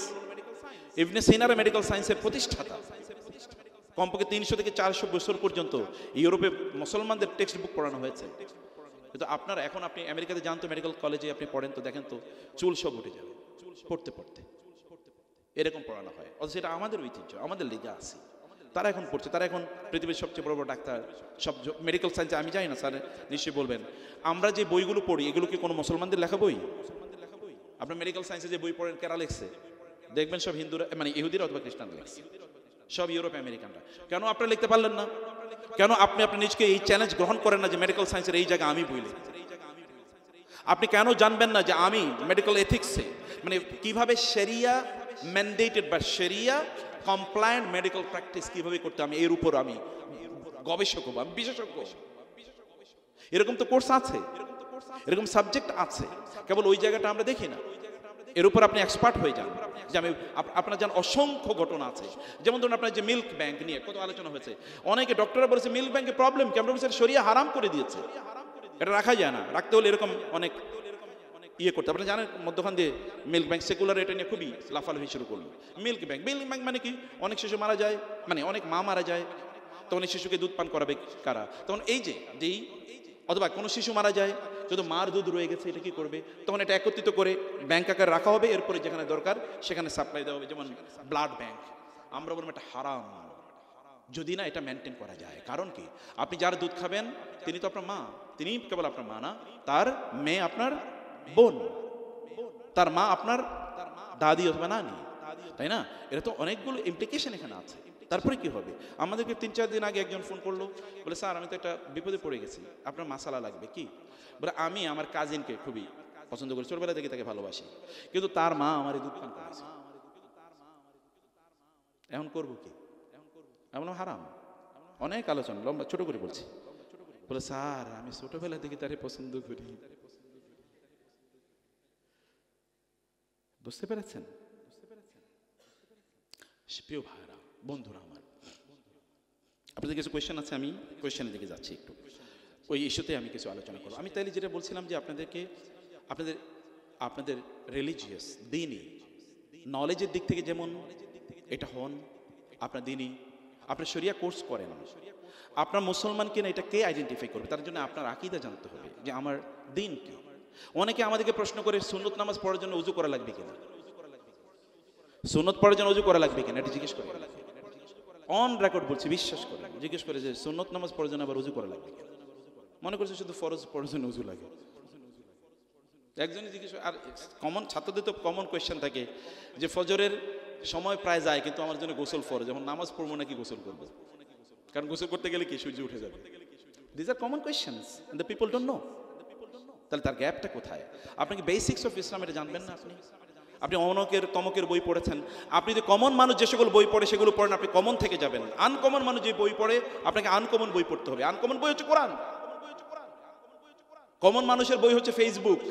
ইবনে সিনা মেডিকেল সায়েন্সের প্রতিষ্ঠাতা। কমপক্ষে 300 থেকে 400 বছর পর্যন্ত ইউরোপে মুসলমানদের টেক্সট বুক পড়ানো হয়েছে। কিন্তু আপনারা এখন আপনি আমেরিকাতে যান তো, মেডিকেল কলেজে আপনি পড়েন তো, দেখেন তো চুল সব উঠে যাবে পড়তে পড়তে, এরকম পড়ানো হয়। অথচ এটা আমাদের ঐতিহ্য, আমাদের লেগে আছে। তারা এখন পড়ছে, তারা এখন পৃথিবীর সবচেয়ে বড় বড় ডাক্তার, সব মেডিকেল সায়েন্সে। আমি জানি না, স্যার নিশ্চয়ই বলবেন, আমরা যে বইগুলো পড়ি এগুলো কি কোনো মুসলমানদের লেখা বই? আপনার মেডিকেল সায়েন্সে যে বই পড়েন কারা লিখছে? দেখবেন সব হিন্দুরা, মানে ইহুদিরা অথবা খ্রিস্টানরা লিখছে, সব ইউরোপ আমেরিকানরা। কেন আপনারা লিখতে পারলেন না? কেন আপনি নিজকে এই চ্যালেঞ্জ গ্রহণ করেন না যে মেডিকেল সায়েন্সের এই জায়গা আমি বই লিখি? আপনি কেন জানবেন না যে আমি মেডিকেল এথিক্সে মানে কিভাবে শরিয়া ম্যান্ডেটেড বা শরিয়া কমপ্লায়েন্ট মেডিকেল প্র্যাকটিস কিভাবে করতে, আমি এর উপর আমি গবেষক হব, আমি বিশেষজ্ঞ। এরকম তো কোর্স আছে, এরকম সাবজেক্ট আছে, কেবল ওই জায়গাটা আমরা দেখি না। এর উপর আপনি এক্সপার্ট হয়ে যান। যে আমি আপনার যান অসংখ্য ঘটনা আছে, যেমন ধরুন আপনার যে মিল্ক ব্যাংক নিয়ে কত আলোচনা হয়েছে, অনেকে ডক্টররা বলেছে মিল্ক ব্যাংকের প্রবলেম কি, আমরা বলছি শরিয়া হারাম করে দিয়েছে, এটা রাখা যায় না, রাখতে হলে এরকম অনেক ইয়ে করতে। আপনি জানেন মধ্যখান দিয়ে মিল্ক ব্যাংক সেকুলার এটা নিয়ে খুবই লাফালাফি শুরু করলো। মিল্ক ব্যাংক মানে কি, অনেক শিশু মারা যায়, মানে অনেক মা মারা যায়, তখন এই শিশুকে দুধ পান করাবে কারা? তখন এই যেই অথবা কোনো শিশু মারা যায় যদি মার দুধ রয়ে গেছে, এটা কি করবে? তখন এটা একত্রিত করে ব্যাংক আকারে রাখা হবে, এরপরে যেখানে দরকার সেখানে সাপ্লাই দেওয়া হবে, যেমন ব্লাড ব্যাংক। আমরা বলবো এটা হারাম যদি না এটা মেনটেন করা যায়। কারণ কি, আপনি যার দুধ খাবেন তিনি তো আপনার মা, তিনি কেবল আপনার মা না, তার মেয়ে আপনার বোন, তার মা আপনার দাদি অথবা নানি, তাই না? এটা তো অনেকগুলো ইমপ্লিকেশন এখানে আছে। তারপরে কি হবে? আমাদেরকে 3-4 দিন আগে একজন ফোন করলো, বলে স্যার আমি তো একটা বিপদে পড়ে গেছি, আপনার মাসালা লাগবে কি? বলে আমি আমার কাজিনকে খুবই পছন্দ করি, ছোটবেলা থেকে তাকে ভালোবাসি, কিন্তু তার মা আমার দুধ পান করেছে, এখন করবো কি? এমন হারাম। অনেক আলোচনা, লম্বা ছোট করে বলছি। বলে স্যার আমি ছোটবেলা থেকে তারে পছন্দ করি। বুঝতে পেরেছেন? প্রিয় ভাইরা, বন্ধুরা আমার, আপনাদের কিছু কোয়েশ্চেন আছে, আমি কোয়েশ্চেনের দিকে যাচ্ছি একটু, ওই ইস্যুতে আমি কিছু আলোচনা করবো। আমি তাইলে যেটা বলছিলাম যে আপনাদেরকে আপনাদের রিলিজিয়াস দিনই নলেজের দিক থেকে যেমন এটা হন, আপনার দিনই আপনার শরিয়া কোর্স করেন, আপনার মুসলমান কিনা এটা কে আইডেন্টিফাই করবে? তার জন্য আপনার আকীদা জানতে হবে যে আমার দিন কি। অনেকে আমাদেরকে প্রশ্ন করে সুন্নত নামাজ পড়ার জন্য উজু করা লাগবে কিনা, সুন্নত পড়ার জন্য উজু করা লাগবে কিনা, এটা জিজ্ঞেস করে, অন রেকর্ড বলছি, বিশ্বাস করে জিজ্ঞেস করে যে সুন্নত নামাজ পড়ার জন্য আবার উজু করা লাগবে কিনা। মনে করছে শুধু ফরজ পড়ার জন্য উজু লাগে। একজনই জিজ্ঞেস, আর কমন ছাত্রদের তো কমন কোয়েশ্চেন থাকে যে ফজরের সময় প্রায় যায় কিন্তু আমার জন্য গোসল ফরজ, যখন নামাজ পড়বো নাকি গোসল করবো, কারণ গোসল করতে গেলে কি সূর্য উঠে যাবে। This are common questions and the people don't know. তাহলে তার গ্যাপটা কোথায়? আপনি কি বেসিক্স অফ ইসলাম এটা জানবেন না? আপনি অনকের তমকের বই পড়েছেন, আপনি যে কমন মানুষ যে সকল বই পড়ে সেগুলো পড়েন, আপনি কমন থেকে যাবেন। আনকমন মানুষ যে বই পড়ে, আপনাকে আনকমন বই পড়তে হবে। আনকমন বই হচ্ছে কোরআন, কমন মানুষের বই হচ্ছে ফেসবুক,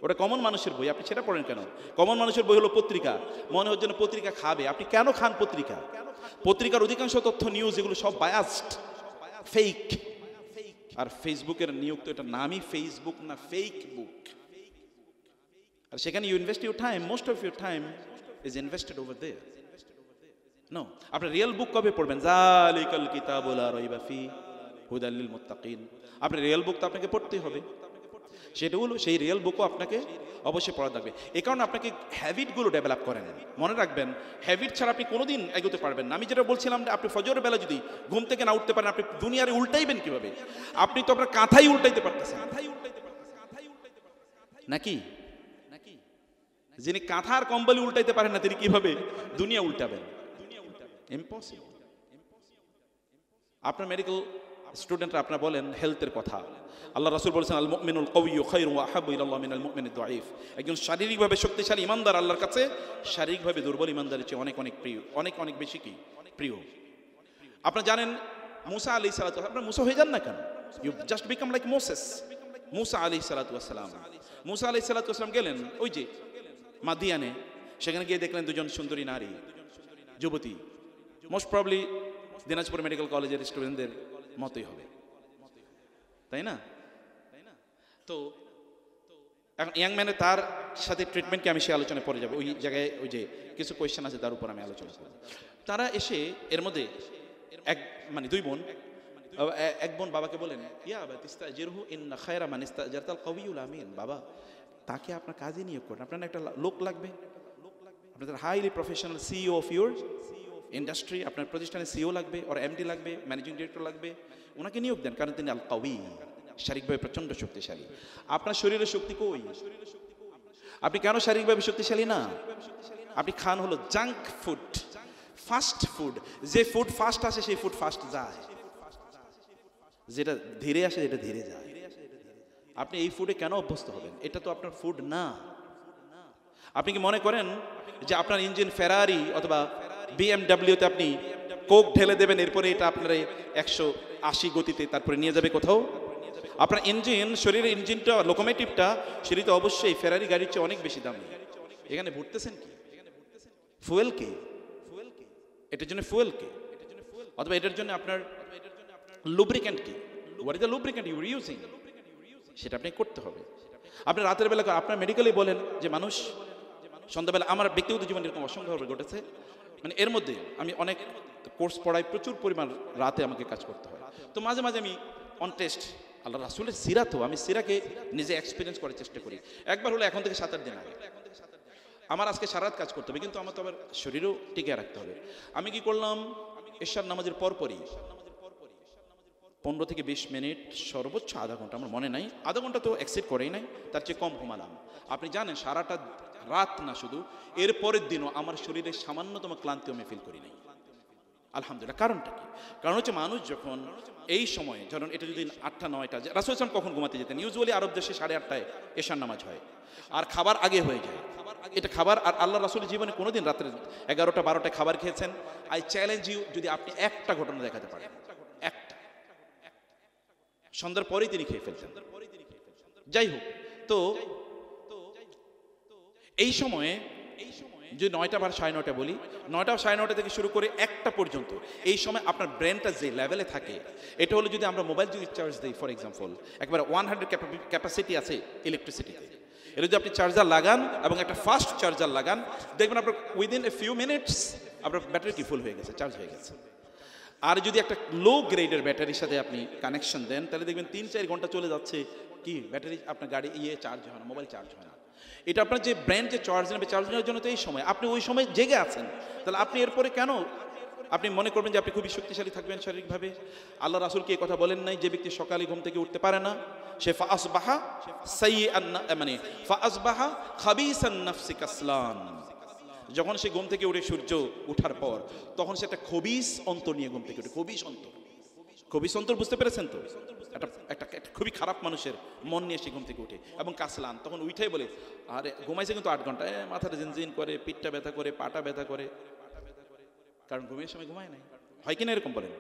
ওটা কমন মানুষের বই, আপনি সেটা পড়েন কেন? কমন মানুষের বই হলো পত্রিকা, মনে হচ্ছে না পত্রিকা খাবে, আপনি কেন খান পত্রিকা? পত্রিকার অধিকাংশ তথ্য নিউজ এগুলো সব বায়াসড, ফেক। আর ফেসবুকের নিয়োগ তো এটা নামই ফেসবুক না, ফেক বুক। আর সেখানে you invest your time, most of your time is invested over there. No, আপনি রিয়েল বুক কবে পড়বেন? যালিকাল কিতাবু লা রাইবা ফি হুদাল লিল মুত্তাকিন। আপনি রিয়েল বুক তো আপনাকে পড়তেই হবে, সেটা হলো সেই রিয়েল বুকও আপনাকে অবশ্যই পড়া লাগবে। এই কারণে আপনাকে হ্যাবিটগুলো ডেভেলপ করেন। মনে রাখবেন, হ্যাবিট ছাড়া আপনি কোনোদিন এগোতে পারবেন না। আমি যেটা বলছিলাম, আপনি ফজরের বেলা যদি ঘুম থেকে না উঠতে পারেন, আপনি দুনিয়ারে উল্টাইবেন কিভাবে? আপনি তো আপনার কাঁথাই উল্টাইতে পারতেছেন নাকি? যিনি কাঁথার কম্বল উল্টাইতে পারেন না, তিনি কিভাবে দুনিয়া উল্টাবেন? ইম্পসিবল। আপনার মেডিকেল স্টুডেন্টরা আপনারা বলেন হেলথের কথা, আল্লাহ রাসূল বলেছেন আল মুমিনুল কাওয়িয়্যু খায়রুন ওয়া আহাব্বু ইলাল্লাহ মিনাল মুমিনিদ দাঈফ। একজন শারীরিকভাবে শক্তিশালী ইমানদার আল্লাহর কাছে শারীরিকভাবে দুর্বল ইমানদারের চেয়ে অনেক অনেক প্রিয়, অনেক অনেক বেশি কি প্রিয়। আপনারা জানেন মুসা আলাইহিস সালাতু, আপনারা মুসা হয়ে যান না কেন? You just become like Moses. মুসা আলাইহিস সালাতু ওয়াস সালাম, মুসা আলাইহিস সালাতু ওয়াস সালাম গেলেন ওই যে মাদিয়ানে, সেখানে গিয়ে দেখলেন দুজন সুন্দরী নারী, যুবতী, মোস্ট প্রবলি দিনাজপুর মেডিকেল কলেজের স্টুডেন্টদের মতই হবে, তাই না? তো এখন ইয়াং ম্যানে তার সাথে ট্রিটমেন্টকে আমি সে আলোচনায় পড়ে যাবো, ওই জায়গায় ওই যে কিছু কোয়েশ্চেন আছে তার উপর আমি আলোচনা করব। তারা এসে এর মধ্যে মানে দুই বোন, এক বোন বাবাকে বলেন ইয়া আবা তিস্তাজিরহু ইন্না খায়রা মান ইস্তাজারতাল কাওয়িয়ুল আমিন। বাবা, তাকে আপনার কাজে নিয়োগ করেন, আপনার একটা লোক লাগবে, আপনাদের highly professional CEO of your industry, আপনার প্রতিষ্ঠানে সিইও লাগবে, ওর এমডি লাগবে, ম্যানেজিং ডিরেক্টর লাগবে, ওনাকে নিয়োগ দেন, কারণ তিনি আল কাওয়ি, শারীরিকভাবে প্রচন্ড শক্তিশালী। আপনার শরীরের শক্তি কই? আপনি কেন শারীরিকভাবে শক্তিশালী না? আপনি খান হলো জাঙ্ক ফুড, ফাস্ট ফুড। যে ফুড ফাস্ট আসে সেই ফুড ফাস্ট যায়, যেটা ধীরে আসে যেটা ধীরে যায়। আপনি এই ফুডে কেন অভ্যস্ত হবেন? এটা তো আপনার ফুড না। আপনি কি মনে করেন যে আপনার ইঞ্জিন ফেরারি অথবা বিএমডব্লিউতে আপনি কোক ঢেলে দেবেন, এরপরে এটা আপনার 180 গতিতে তারপরে নিয়ে যাবে কোথাও? আপনার ইঞ্জিন, শরীরের ইঞ্জিনটা, লোকোমোটিভটা, সেটি তো অবশ্যই ফেরারি গাড়ির চেয়ে অনেক বেশি দামি। এখানে ভরতেছেন কি? ফুয়েল কে? এটার জন্য ফুয়েল কে? অথবা এটার জন্য আপনার লুব্রিক্যান্ট কি? What is the lubricant you are using? সেটা আপনি করতে হবে। আপনি রাতের বেলা আপনার মেডিকেলি বলেন যে মানুষ সন্ধ্যাবেলা, আমার ব্যক্তিগত জীবনে এরকম অসংখ্যভাবে ঘটেছে, মানে এর মধ্যে আমি অনেক কোর্স পড়াই, প্রচুর পরিমাণ রাতে আমাকে কাজ করতে হয়। তো মাঝে মাঝে আমি অন টেস্ট আল্লাহ রাসূলের সিরা, তো আমি সিরাকে নিজে এক্সপিরিয়েন্স করার চেষ্টা করি। একবার হলো এখন থেকে 7-8 দিন আগে, আমার আজকে সারা রাত কাজ করতে হবে, কিন্তু আমার তো আবার শরীরও টিকে রাখতে হবে। আমি কি করলাম, এশার নামাজের পরপরই 15 থেকে 20 মিনিট, সর্বোচ্চ আধা ঘন্টা, আমার মনে নাই, আধা ঘন্টা তো এক্সিড করেই নাই, তার চেয়ে কম ঘুমালাম। আপনি জানেন সারাটা রাত না, শুধু এর পরের দিনও আমার শরীরে সামান্যতম ক্লান্তি আমি ফিল করি নাই, আলহামদুলিল্লাহ। কারণটা কি? কারণ হচ্ছে মানুষ যখন এই সময়ে, ধরুন এটা যদি 8টা-9টা, রাসূল সাল্লাল্লাহু কখন ঘুমাতে যেতেন? ইউজুয়ালি আরব দেশে 8:30টায় এশার নামাজ হয়, আর খাবার আগে হয়ে যায়। এটা খাবার, আর আল্লাহ রাসূলের জীবনে কোনোদিন রাত্রে 11টা-12টায় খাবার খেয়েছেন? আই চ্যালেঞ্জ ইউ, যদি আপনি একটা ঘটনা দেখাতে পারেন, একটা, সন্ধ্যার পরেই তিনি খেয়ে ফেলছেন। যাই হোক, তো এই সময়ে যদি 9টা বা 9:30 বলি, 9টা 9:30 থেকে শুরু করে 1টা পর্যন্ত, এই সময় আপনার ব্রেনটা যে লেভেলে থাকে, এটা হলো যদি আমরা মোবাইল যদি চার্জ দিই, ফর এক্সাম্পল একবার 100 ক্যাপাসিটি আছে ইলেকট্রিসিটিতে, এটা যদি আপনি চার্জার লাগান এবং একটা ফাস্ট চার্জার লাগান, দেখবেন আপনার উইদিন এ ফিউ মিনিটস আপনার ব্যাটারি কি ফুল হয়ে গেছে, চার্জ হয়ে গেছে। আর যদি একটা লো গ্রেডের ব্যাটারির সাথে আপনি কানেকশন দেন, তাহলে দেখবেন 3-4 ঘন্টা চলে যাচ্ছে, কি ব্যাটারি আপনার গাড়ি চার্জ হয় না, মোবাইল চার্জ হয় না। এটা আপনার যে ব্রেন যে চার্জ নেবে, চার্জ নেওয়ার জন্য তো এই সময়, আপনি ওই সময় জেগে আছেন, তাহলে আপনি এরপরে কেন আপনি মনে করবেন যে আপনি খুবই শক্তিশালী থাকবেন শারীরিকভাবে? আল্লাহ রাসূল কি এই কথা বলেন নাই, যে ব্যক্তি সকালে ঘুম থেকে উঠতে পারে না, সে ফাসবাহা সাইয়্যান, মানে ফাসবাহা খাবিসান নাফসি কাসলান, যখন সে ঘুম থেকে উঠে সূর্য ওঠার পর, তখন সে একটা খবিস অন্তর নিয়ে ঘুম থেকে উঠে। খবিস অন্তর, খবিস অন্তর বুঝতে পেরেছেন তো? একটা খুবই খারাপ মানুষের মন নিয়ে সে ঘুম থেকে উঠে, এবং কাসলান, তখন উঠেই বলে আরে ঘুমাইছে কিন্তু 8 ঘন্টা, মাথাটা জিনজিন করে, পিঠটা ব্যথা করে, পাটা ব্যথা করে, কারণ ঘুমের সময় ঘুমায় নাই। হয় কিনা এরকম বলেন?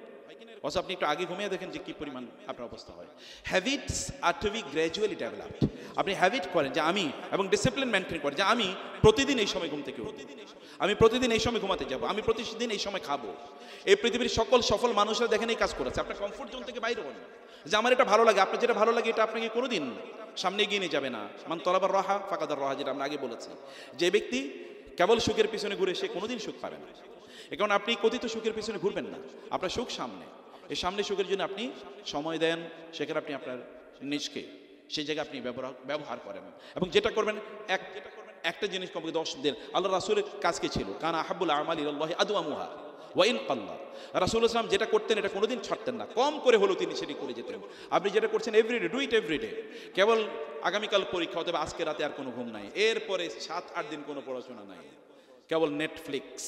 অথচ আপনি একটু আগে ঘুমিয়ে দেখেন যে কি পরিমাণ আপনার অবস্থা হয়। হ্যাবিটস আর টু বি গ্র্যাজুয়ালি ডেভেলপড। আপনি হ্যাবিট করেন যে আমি, এবং ডিসিপ্লিন মেনটেন করেন যে আমি প্রতিদিন এই সময় ঘুম থেকে উঠব, আমি প্রতিদিন এই সময় ঘুমাতে যাব, আমি প্রতিদিন এই সময় খাবো। এই পৃথিবীর সকল সফল মানুষরা দেখেন এই কাজ করেছে। আপনার কমফোর্ট জোন থেকে বাইরে হন, যে আমার এটা ভালো লাগে, আপনার যেটা ভালো লাগে এটা আপনাকে কোনোদিন সামনে এগিয়ে নিয়ে যাবে না। মান তলাবার রাহা ফাকাদার রাহা, যেটা আমরা আগে বলেছি, যে ব্যক্তি কেবল সুখের পিছনে ঘুরে সে কোনোদিন সুখ পাবে না। এ কারণে আপনি কথিত সুখের পিছনে ঘুরবেন না, আপনার সুখ সামনে। এই সামনে সুখের জন্য আপনি সময় দেন, সেখানে আপনি আপনার নিজকে সেই জায়গায় আপনি ব্যবহার করেন, এবং যেটা করবেন একটা জিনিস কমপক্ষে 10 দিন। আল্লাহ রাসূলের কাজ কি ছিল? কানা আহাব্বুল আমালি ইলাল্লাহি আদওয়ামুহা ওয়া ইন কাল্লা। রাসূল সাল্লাল্লাহু আলাইহি ওয়াসাল্লাম যেটা করতেন এটা কোনোদিন ছাড়তেন না, কম করে হলেও তিনি সেটি করে যেতেন। আপনি যেটা করছেন এভরিডে, ডু ইট এভরিডে। কেবল আগামীকাল পরীক্ষা, অথবা আজকে রাতে আর কোনো ঘুম নাই, এরপরে 7-8 দিন কোনো পড়াশোনা নাই, কেবল নেটফ্লিক্স,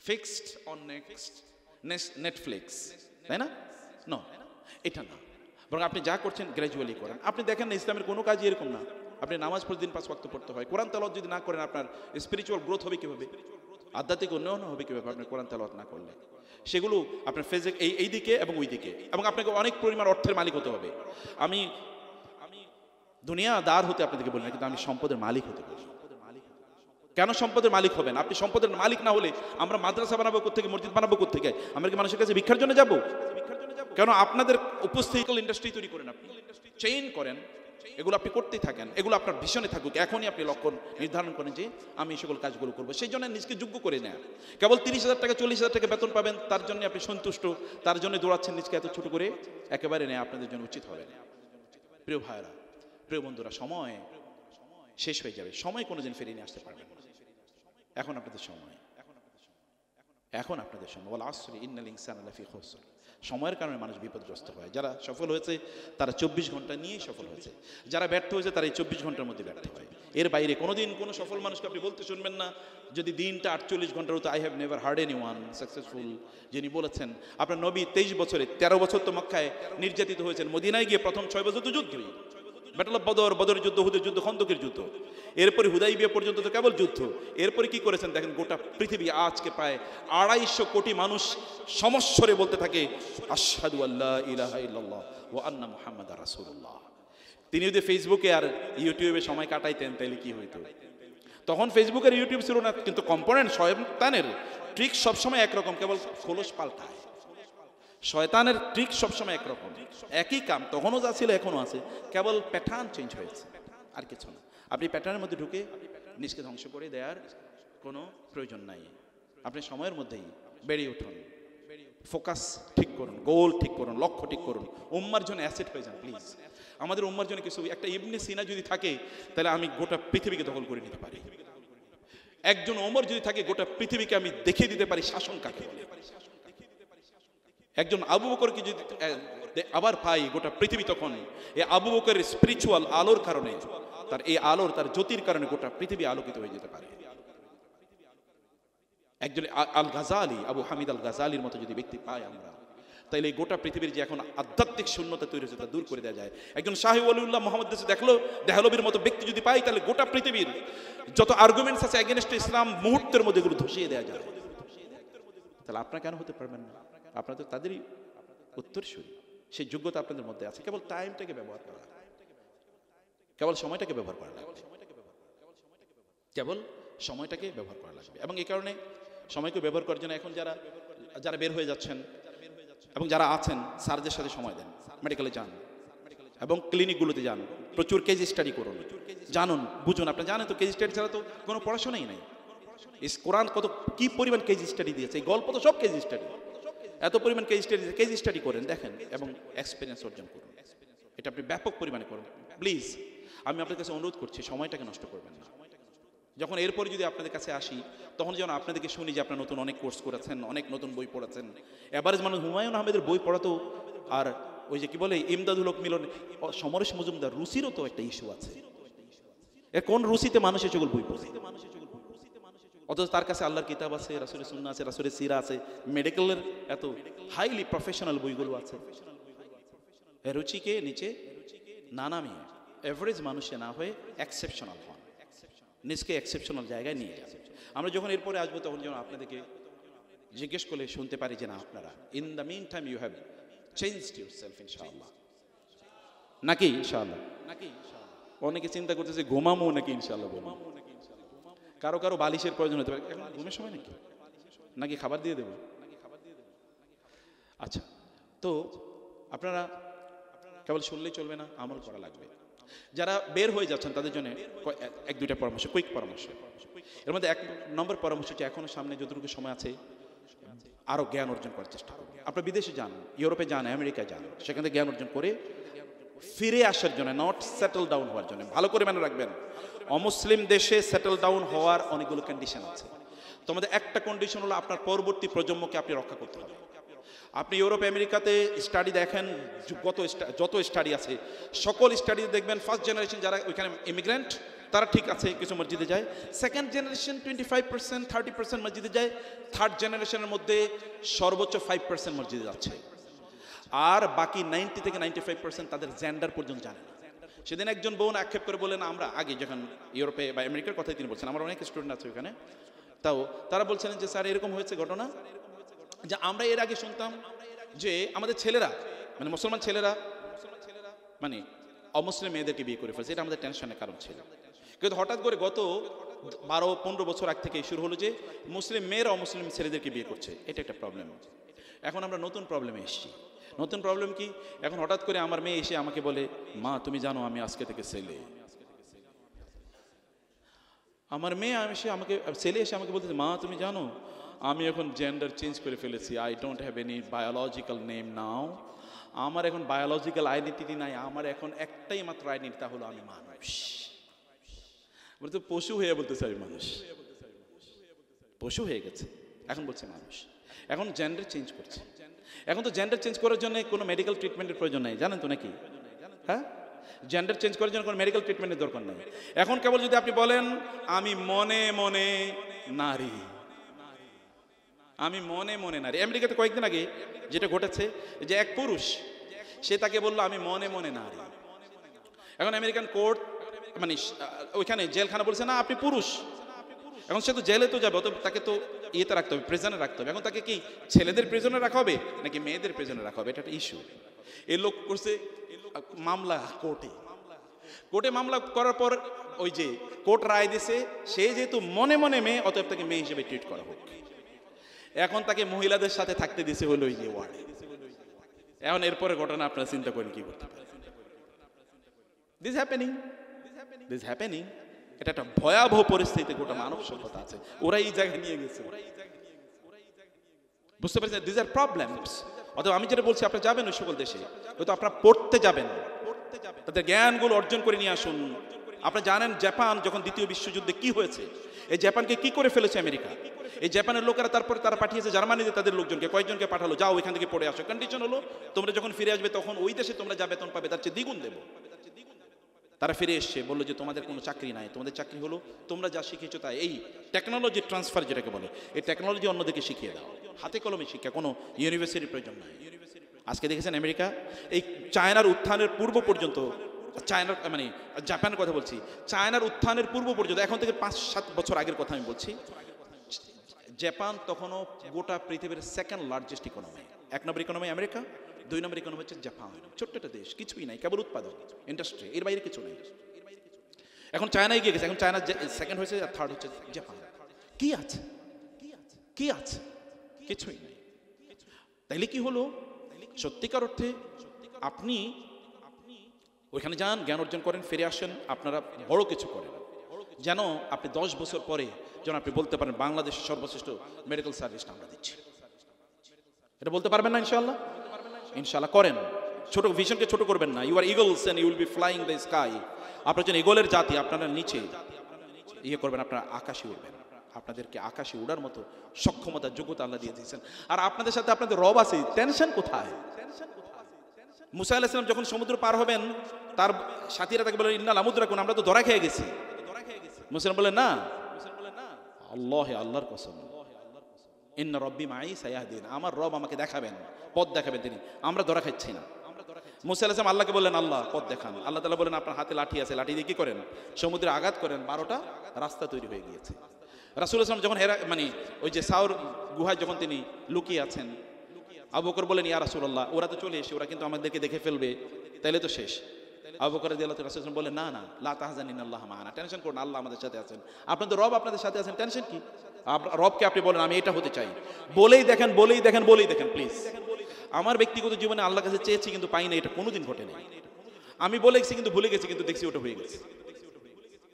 ফিক্সড অন নেটফ্লিক্স, তাই না? নো, এটা না, বরং আপনি যা করছেন গ্র্যাজুয়ালি করেন। আপনি দেখেন না, ইসলামের কোনো কাজই এরকম না আপনি নামাজ প্রতিদিন 5 ওয়াক্ত পড়তে হয়। কোরআন তেলাওয়াত যদি না করেন, আপনার স্পিরিচুয়াল গ্রোথ হবে কীভাবে? আধ্যাত্মিক উন্নয়ন হবে কীভাবে আপনার কোরআন তেলাওয়াত না করলে? সেগুলো আপনার ফেজে এই দিকে এবং ওই দিকে, এবং আপনাকে অনেক পরিমাণ অর্থের মালিক হতে হবে। আমি দুনিয়াদার হতে আপনাদেরকে বলি না, কিন্তু আমি সম্পদের মালিক হতে বলি। কেন সম্পদের মালিক হবেন? আপনি সম্পদের মালিক না হলে আমরা মাদ্রাসা বানাবো কোত্থেকে, মসজিদ বানাবো কোত্থেকে? আমরা কি মানুষের কাছে ভিক্ষার জন্য যাব? কেন? আপনাদের উপস্থিতিকল ইন্ডাস্ট্রি তৈরি করেন, আপনি চেইন করেন, এগুলো আপনি করতেই থাকেন, এগুলো আপনার ভীষণে থাকুক। এখনই আপনি লক্ষ্য নির্ধারণ করেন যে আমি সকল কাজগুলো করবো, সেই জন্য নিজকে যোগ্য করে নেয়। কেবল 30,000 টাকা 40,000 টাকা বেতন পাবেন, তার জন্য আপনি সন্তুষ্ট, তার জন্য দৌড়াচ্ছেন, নিজকে এত ছোট করে, একেবারে নেয় আপনাদের জন্য উচিত হবে না। প্রিয় ভাইরা, প্রিয় বন্ধুরা, সময় শেষ হয়ে যাবে, সময় কোনোদিন ফিরিয়ে নিয়ে আসতে পারবে না। এখন আপনাদের সময়, এখন আপনাদের সময়। ওয়াল আসরি ইন্নাল ইনসানা লাফি খুসর। সময়ের কারণে মানুষ বিপদগ্রস্ত হয়। যারা সফল হয়েছে তারা 24 ঘন্টা নিয়েই সফল হয়েছে, যারা ব্যর্থ হয়েছে তারা এই 24 ঘন্টার মধ্যে ব্যর্থ হয়। এর বাইরে কোনোদিন কোনো সফল মানুষকে আপনি বলতে শুনবেন না যদি দিনটা 48 ঘন্টার হতো। I have never hard anyone successful যিনি বলেছেন। আপনার নবী 23 বছরে 13 বছর তো মক্কায় নির্যাতিত হয়েছেন, মদিনায় গিয়ে প্রথম 6 বছর তো যুদ্ধই, ব্যাটল অফ বদর, বদরের যুদ্ধ, হুদের যুদ্ধ, খন্দকের যুদ্ধ, এরপরে হুদাইবিয়া পর্যন্ত তো কেবল যুদ্ধ। এরপরে কি করেছেন দেখেন, গোটা পৃথিবী আজকে প্রায় 250 কোটি মানুষ সমস্বরে বলতে থাকে আশহাদু আল্লা ইলাহা ইল্লাল্লাহ ওয়া আন্না মুহাম্মাদার রাসূলুল্লাহ। তিনি যদি ফেসবুকে আর ইউটিউবে সময় কাটাইতেন তাহলে কি হইতো? তখন ফেসবুক আর ইউটিউব ছিল না, কিন্তু কম্পোনেন্ট শয়তানের ট্রিক সবসময় একরকম, কেবল খোলস পাল্টায়। শয়তানের ট্রিক সবসময় একরকম, একই কাম তখনও যা ছিল এখনও আছে, কেবল প্যাটার্ন চেঞ্জ হয়েছে, আর কিছু না। আপনি প্যাটার্নের মধ্যে ঢুকে নিজকে ধ্বংস করে দেওয়ার কোনো প্রয়োজন নাই। আপনি সময়ের মধ্যেই বেরিয়ে উঠুন, ফোকাস ঠিক করুন, গোল ঠিক করুন, লক্ষ্য ঠিক করুন, উম্মার জন্য অ্যাসেট হয়ে যান প্লিজ। আমাদের উম্মার জন্য কিছু, একটা ইবনে সিনা যদি থাকে তাহলে আমি গোটা পৃথিবীকে দখল করে নিতে পারি। একজন ওমর যদি থাকে গোটা পৃথিবীকে আমি দেখিয়ে দিতে পারি শাসন কাকে বলে। একজন আবু বকরকে যদি আবার পাই গোটা পৃথিবী, তখন এই আবু বকরের স্পিরিচুয়াল আলোর কারণে, তার এই আলোর, তার জ্যোতির কারণে গোটা পৃথিবী আলোকিত হয়ে যেতে পারে। একজন আল গাজালি, আবু হামিদ আল গাজালির মতো যদি ব্যক্তি পাই আমরা, তাইলে এই গোটা পৃথিবীর যে এখন আধ্যাত্মিক শূন্যতা তৈরি হয়েছে তা দূর করে দেওয়া যায়। একজন শাহী ওয়ালিউল্লাহ মোহাম্মদ দেহলবীর মতো ব্যক্তি যদি পাই, তাহলে গোটা পৃথিবীর যত আর্গুমেন্টস আছে এগেনস্ট ইসলাম মুহূর্তের মধ্যে এগুলো ধসিয়ে দেওয়া যায়। তাহলে আপনারা কেন হতে পারবেন না? আপনারা তো তাদেরই উত্তরসূরি, সেই যোগ্যতা আপনাদের মধ্যে আছে। কেবল টাইমটাকে ব্যবহার করা, কেবল সময়টাকে ব্যবহার করা লাগবে, কেবল সময়টাকে ব্যবহার করা লাগবে। এবং এই কারণে সময়কে ব্যবহার করার জন্য এখন যারা বের হয়ে যাচ্ছেন এবং যারা আছেন, স্যারদের সাথে সময় দেন, মেডিকেলে যান এবং ক্লিনিকগুলোতে যান, প্রচুর কেজ স্টাডি করুন, জানুন, বুঝুন। আপনারা জানেন তো কেজ স্টাডি ছাড়া তো কোনো পড়াশোনাই নাই। কোরআন কত কি পরিমাণ কেজ স্টাডি দিয়েছে, এই গল্প তো সব কেজ স্টাডি, এত পরিমাণ কেজ স্টাডি করেন, দেখেন এবং এক্সপিরিয়েন্স অর্জন করুন। এটা আপনি ব্যাপক পরিমাণে করুন প্লিজ। আমি আপনাদের কাছে অনুরোধ করছি, সময়টাকে নষ্ট করবেন না। যখন এরপরে যদি আপনাদের কাছে আসি, তখন যেন আপনাদেরকে শুনি যে আপনারা নতুন অনেক কোর্স করেছেন, অনেক নতুন বই পড়েছেন। এভারেজ মানুষ হুমায়ুন আহমেদের বই পড়াতো, আর ওই যে কি বলে ইমদাদুল হক মিলন, সমরেশ মজুমদার, রুচিরও তো একটা ইস্যু আছে। এর কোন রুচিতে মানুষ এসেগুলো বই পড়ে? অথচ তার কাছে আল্লাহর কিতাব আছে, রাসূলের সুন্নাহ আছে, রাসূলের সিরা আছে, মেডিকেলের এত হাইলি প্রফেশনাল বইগুলো আছে। রুচিকে নিচে না নামিয়ে এভারেজ মানুষে না হয়ে এক্সেপশনাল হন, নিজকে এক্সেপশনাল জায়গায় নিয়ে যান। আমরা যখন এরপরে আসবো তখন যেন আপনাদেরকে জিজ্ঞেস করলে শুনতে পারি যে না, আপনারা in the mean time you have changed yourself ইনশাআল্লাহ। নাকি ইনশাআল্লাহ? অনেকে চিন্তা করতেছে ঘুমামো নাকি ইনশাআল্লাহ বলবো। কারো কারো বালিশের প্রয়োজন হতে পারে, এখন ঘুমের সময় নাকি খাবার দিয়ে দেবো? আচ্ছা, তো আপনারা কেবল শুনলেই চলবে না, আমল করা লাগবে। যারা বের হয়ে যাচ্ছেন তাদের জন্য এক দুইটা পরামর্শ, কুইক পরামর্শ। এর মধ্যে এক নম্বর পরামর্শ হচ্ছে, এখনো সামনে যতটুকু সময় আছে আরো জ্ঞান অর্জন করার চেষ্টা করুন। আপনারা বিদেশে যান, ইউরোপে যান, আমেরিকায় যান, সেখান থেকে জ্ঞান অর্জন করে ফিরে আসার জন্য, নট সেটেল ডাউন হওয়ার জন্য। ভালো করে মনে রাখবেন, অমুসলিম দেশে সেটেল ডাউন হওয়ার অনেকগুলো কন্ডিশন আছে। তোমাদের একটা কন্ডিশন হলো আপনার পরবর্তী প্রজন্মকে আপনি রক্ষা করতে হবে। আপনি ইউরোপ আমেরিকাতে স্টাডি দেখেন, যত স্টাডি আছে সকল স্টাডি দেখবেন ফার্স্ট জেনারেশন যারা ওইখানে ইমিগ্রেন্ট তারা ঠিক আছে, কিছু মসজিদে যায়। সেকেন্ড জেনারেশন 25%, 30% মসজিদে যায়। থার্ড জেনারেশনের মধ্যে সর্বোচ্চ 5% মসজিদে যাচ্ছে, আর বাকি 90 থেকে 95% তাদের জেন্ডার পর্যন্ত জানে না। সেদিন একজন বোন আক্ষেপ করে বলেন, আমরা আগে যখন ইউরোপে বা আমেরিকার কথাই তিনি বলছেন, আমার অনেক স্টুডেন্ট আছে ওখানে, তাও তারা বলছিলেন যে স্যার এরকম হয়েছে ঘটনা যে আমরা এর আগে শুনতাম যে আমাদের ছেলেরা, মানে মুসলমান ছেলেরা মানে অমুসলিম মেয়েদেরকে বিয়ে করে ফেলছে, এটা আমাদের টেনশনের কারণ ছিল। কিন্তু হঠাৎ করে গত 12-15 বছর আগ থেকে শুরু হলো যে মুসলিম মেয়েরা অমুসলিম ছেলেদেরকে বিয়ে করছে, এটা একটা প্রবলেম। এখন আমরা নতুন প্রবলেমে এসেছি। নতুন প্রবলেম কি? এখন হঠাৎ করে আমার মেয়ে এসে আমাকে বলে, মা তুমি জানো আমি আজকে থেকে ছেলে। আমার মেয়ে ছেলে এসে আমাকে বলতেছে, মা তুমি জানো আমি এখন জেন্ডার চেঞ্জ করে ফেলেছি, I don't have any biological name now. আমার এখন বায়োলজিক্যাল আইডেন্টিটি নাই, আমার এখন একটাই মাত্র আইডেন্টিটি, তা হলো আমি মানুষ। বলতে পশু হয়ে বলতেছে আমি মানুষ, পশু হয়ে গেছে, এখন বলছে মানুষ। এখন জেন্ডার চেঞ্জ করছে। এখন তো জেন্ডার চেঞ্জ করার জন্য কোনো মেডিকেল ট্রিটমেন্টের প্রয়োজন নেই, জানেন তো নাকি? হ্যাঁ, জেন্ডার চেঞ্জ করার জন্য কোনো মেডিকেল ট্রিটমেন্টের দরকার নেই। এখন কেবল যদি আপনি বলেন আমি মনে মনে নারী, আমি মনে মনে নারী। আমেরিকাতে কয়েকদিন আগে যেটা ঘটেছে যে এক পুরুষ সে তাকে বললো আমি মনে মনে নারী। এখন আমেরিকান কোর্ট মানে ওইখানে জেলখানা বলছে না আপনি পুরুষ। এখন সে তো জেলে তো যাবে, তাকে তো ইয়েতে রাখতে হবে, প্রিজনে রাখতে হবে। এখন তাকে কি ছেলেদের প্রিজনে রাখা হবে নাকি মেয়েদের প্রিজনে রাখা হবে, এটা একটা ইস্যু। এই লোক করছে মামলা কোর্টে, কোর্টে মামলা করার পর ওই যে কোর্ট রায় দিছে, সে যেহেতু মনে মনে মেয়ে, অতএব তাকে মেয়ে হিসেবে ট্রিট করা হোক। এখন তাকে মহিলাদের সাথে থাকতে দিছে হলো ওই যে ওয়ার্ডে। এখন এরপরে ঘটনা আপনারা চিন্তা করেন কি করতে পারেন। This happening. এটা একটা ভয়াবহ পরিস্থিতি, গোটা মানব সভ্যতা আছে, ওরা এই জায়গায় নিয়ে গেছে। বুঝতে পারছেন, দিস আর প্রবলেমস। অথবা আমি যেটা বলছি, আপনারা যাবেন ওই সকল দেশে, হয়তো আপনারা পড়তে যাবেন, তাদের জ্ঞানগুলো অর্জন করে নিয়ে আসুন। আপনারা জানেন জাপান যখন দ্বিতীয় বিশ্বযুদ্ধে কি হয়েছে, এই জাপানকে কি করে ফেলেছে আমেরিকা। এই জাপানের লোকেরা তারপরে তারা পাঠিয়েছে জার্মানিতে তাদের লোকজনকে, কয়েকজনকে পাঠালো, যাও ওইখান থেকে পড়ে আসো। কন্ডিশন হলো তোমরা যখন ফিরে আসবে তখন ওই দেশে তোমরা যা বেতন পাবে তার চেয়ে দ্বিগুণ দেবো। তারা ফিরে এসছে, বললো যে তোমাদের কোনো চাকরি নাই, তোমাদের চাকরি হলো তোমরা যা শিখেছো তাই, এই টেকনোলজি ট্রান্সফার যেটাকে বলে, এই টেকনোলজি অন্যদেরকে শিখিয়ে দাও, হাতে কলমে শিক্ষা, কোনো ইউনিভার্সিটির প্রয়োজন নাই। আজকে দেখেছেন আমেরিকা এই চায়নার উত্থানের পূর্ব পর্যন্ত, চায়নার মানে জাপানের কথা বলছি, চায়নার উত্থানের পূর্ব পর্যন্ত, এখন থেকে 5-7 বছর আগের কথা আমি বলছি, জাপান তখনও গোটা পৃথিবীর সেকেন্ড লার্জেস্ট ইকোনমি। 1 নম্বর ইকোনমি আমেরিকা, 2 নম্বর ইকোনমি হচ্ছে জাপান। ছোট্ট একটা দেশ, কিছুই নাই, কেবল উৎপাদন, ইন্ডাস্ট্রি, এর বাইরে কিছু নেই। এখন চায়না এগিয়ে গেছে, এখন চায়না সেকেন্ড হয়েছে, আর থার্ড হচ্ছে জাপান। কি আছে? কিছুই নেই। তাইলে কি হলো? সত্যিকার অর্থে আপনি ওইখানে যান, জ্ঞান অর্জন করেন, ফিরে আসেন, আপনারা বড় কিছু করেন, যেন আপনি 10 বছর পরে যেন আপনি বলতে পারেন বাংলাদেশের সর্বশ্রেষ্ঠ মেডিকেল সার্ভিসটা আমরা দিচ্ছি। এটা বলতে পারবেন না ইনশাআল্লাহ? ইনশাআল্লাহ করেন। ছোট ভিশনকে ছোট করবেন না। You are eagles and you will be flying the sky. আপনারা যেন ইগলের জাতি, আপনারা নিচে ইয়ে করবেন, আপনারা আকাশে উড়বেন। আপনাদেরকে আকাশে উড়ার মতো সক্ষমতা, যোগ্যতা আল্লাহ দিয়ে দিয়েছেন। আর আপনাদের সাথে আপনাদের রব আছে, টেনশন কোথায়? মুসা আলাইহিস সালাম যখন সমুদ্র পার হবেন, তার সাথীরা তাকে বলে ইন্নাল আমুদ্রাকুন, আমরা তো ধরা খেয়ে গেছি। মুসা বলেন না, আল্লাহর কসম, ইন্না রব্বি মাই সায়াহদিন, আমার রব আমাকে দেখাবেন, পথ দেখাবেন তিনি, আমরা ধরা খাচ্ছি না। মুসা আলাইহিস সালাম আল্লাহকে বললেন আল্লাহ পথ দেখান। আল্লাহ তাআলা বলেন আপনার হাতে লাঠি আছে, লাঠি দিয়ে কি করেন? সমুদ্রে আঘাত করেন, 12টা রাস্তা তৈরি হয়ে গিয়েছে। রাসূল সাল্লাল্লাহু আলাইহি ওয়াসাল্লাম যখন মানে ওই যে সাউর গুহায় যখন তিনি লুকিয়ে আছেন, আবু বকর বলেন ইয়া রাসূলুল্লাহ, ওরা তো চলে এসে, ওরা কিন্তু আমাদেরকে দেখে ফেলবে, তাইলে তো শেষ। আবু বকর রাদিয়াল্লাহু তাআলা রাসূল বলেন না লা তাহজান ইন্নাল্লাহা মা'ানা, টেনশন করুন, আল্লাহ আমাদের সাথে আছেন। আপনাদের রব আপনাদের সাথে আছেন, টেনশন কি? রবকে আপনি বলেন আমি এটা হতে চাই, বলেই দেখেন প্লিজ। আমার ব্যক্তিগত জীবনে আল্লাহর কাছে চেয়েছি কিন্তু পাই না, এটা কোনোদিন ঘটে নাই। আমি বলেছি কিন্তু ভুলে গেছি, কিন্তু দেখছি ওটা হয়ে গেছে।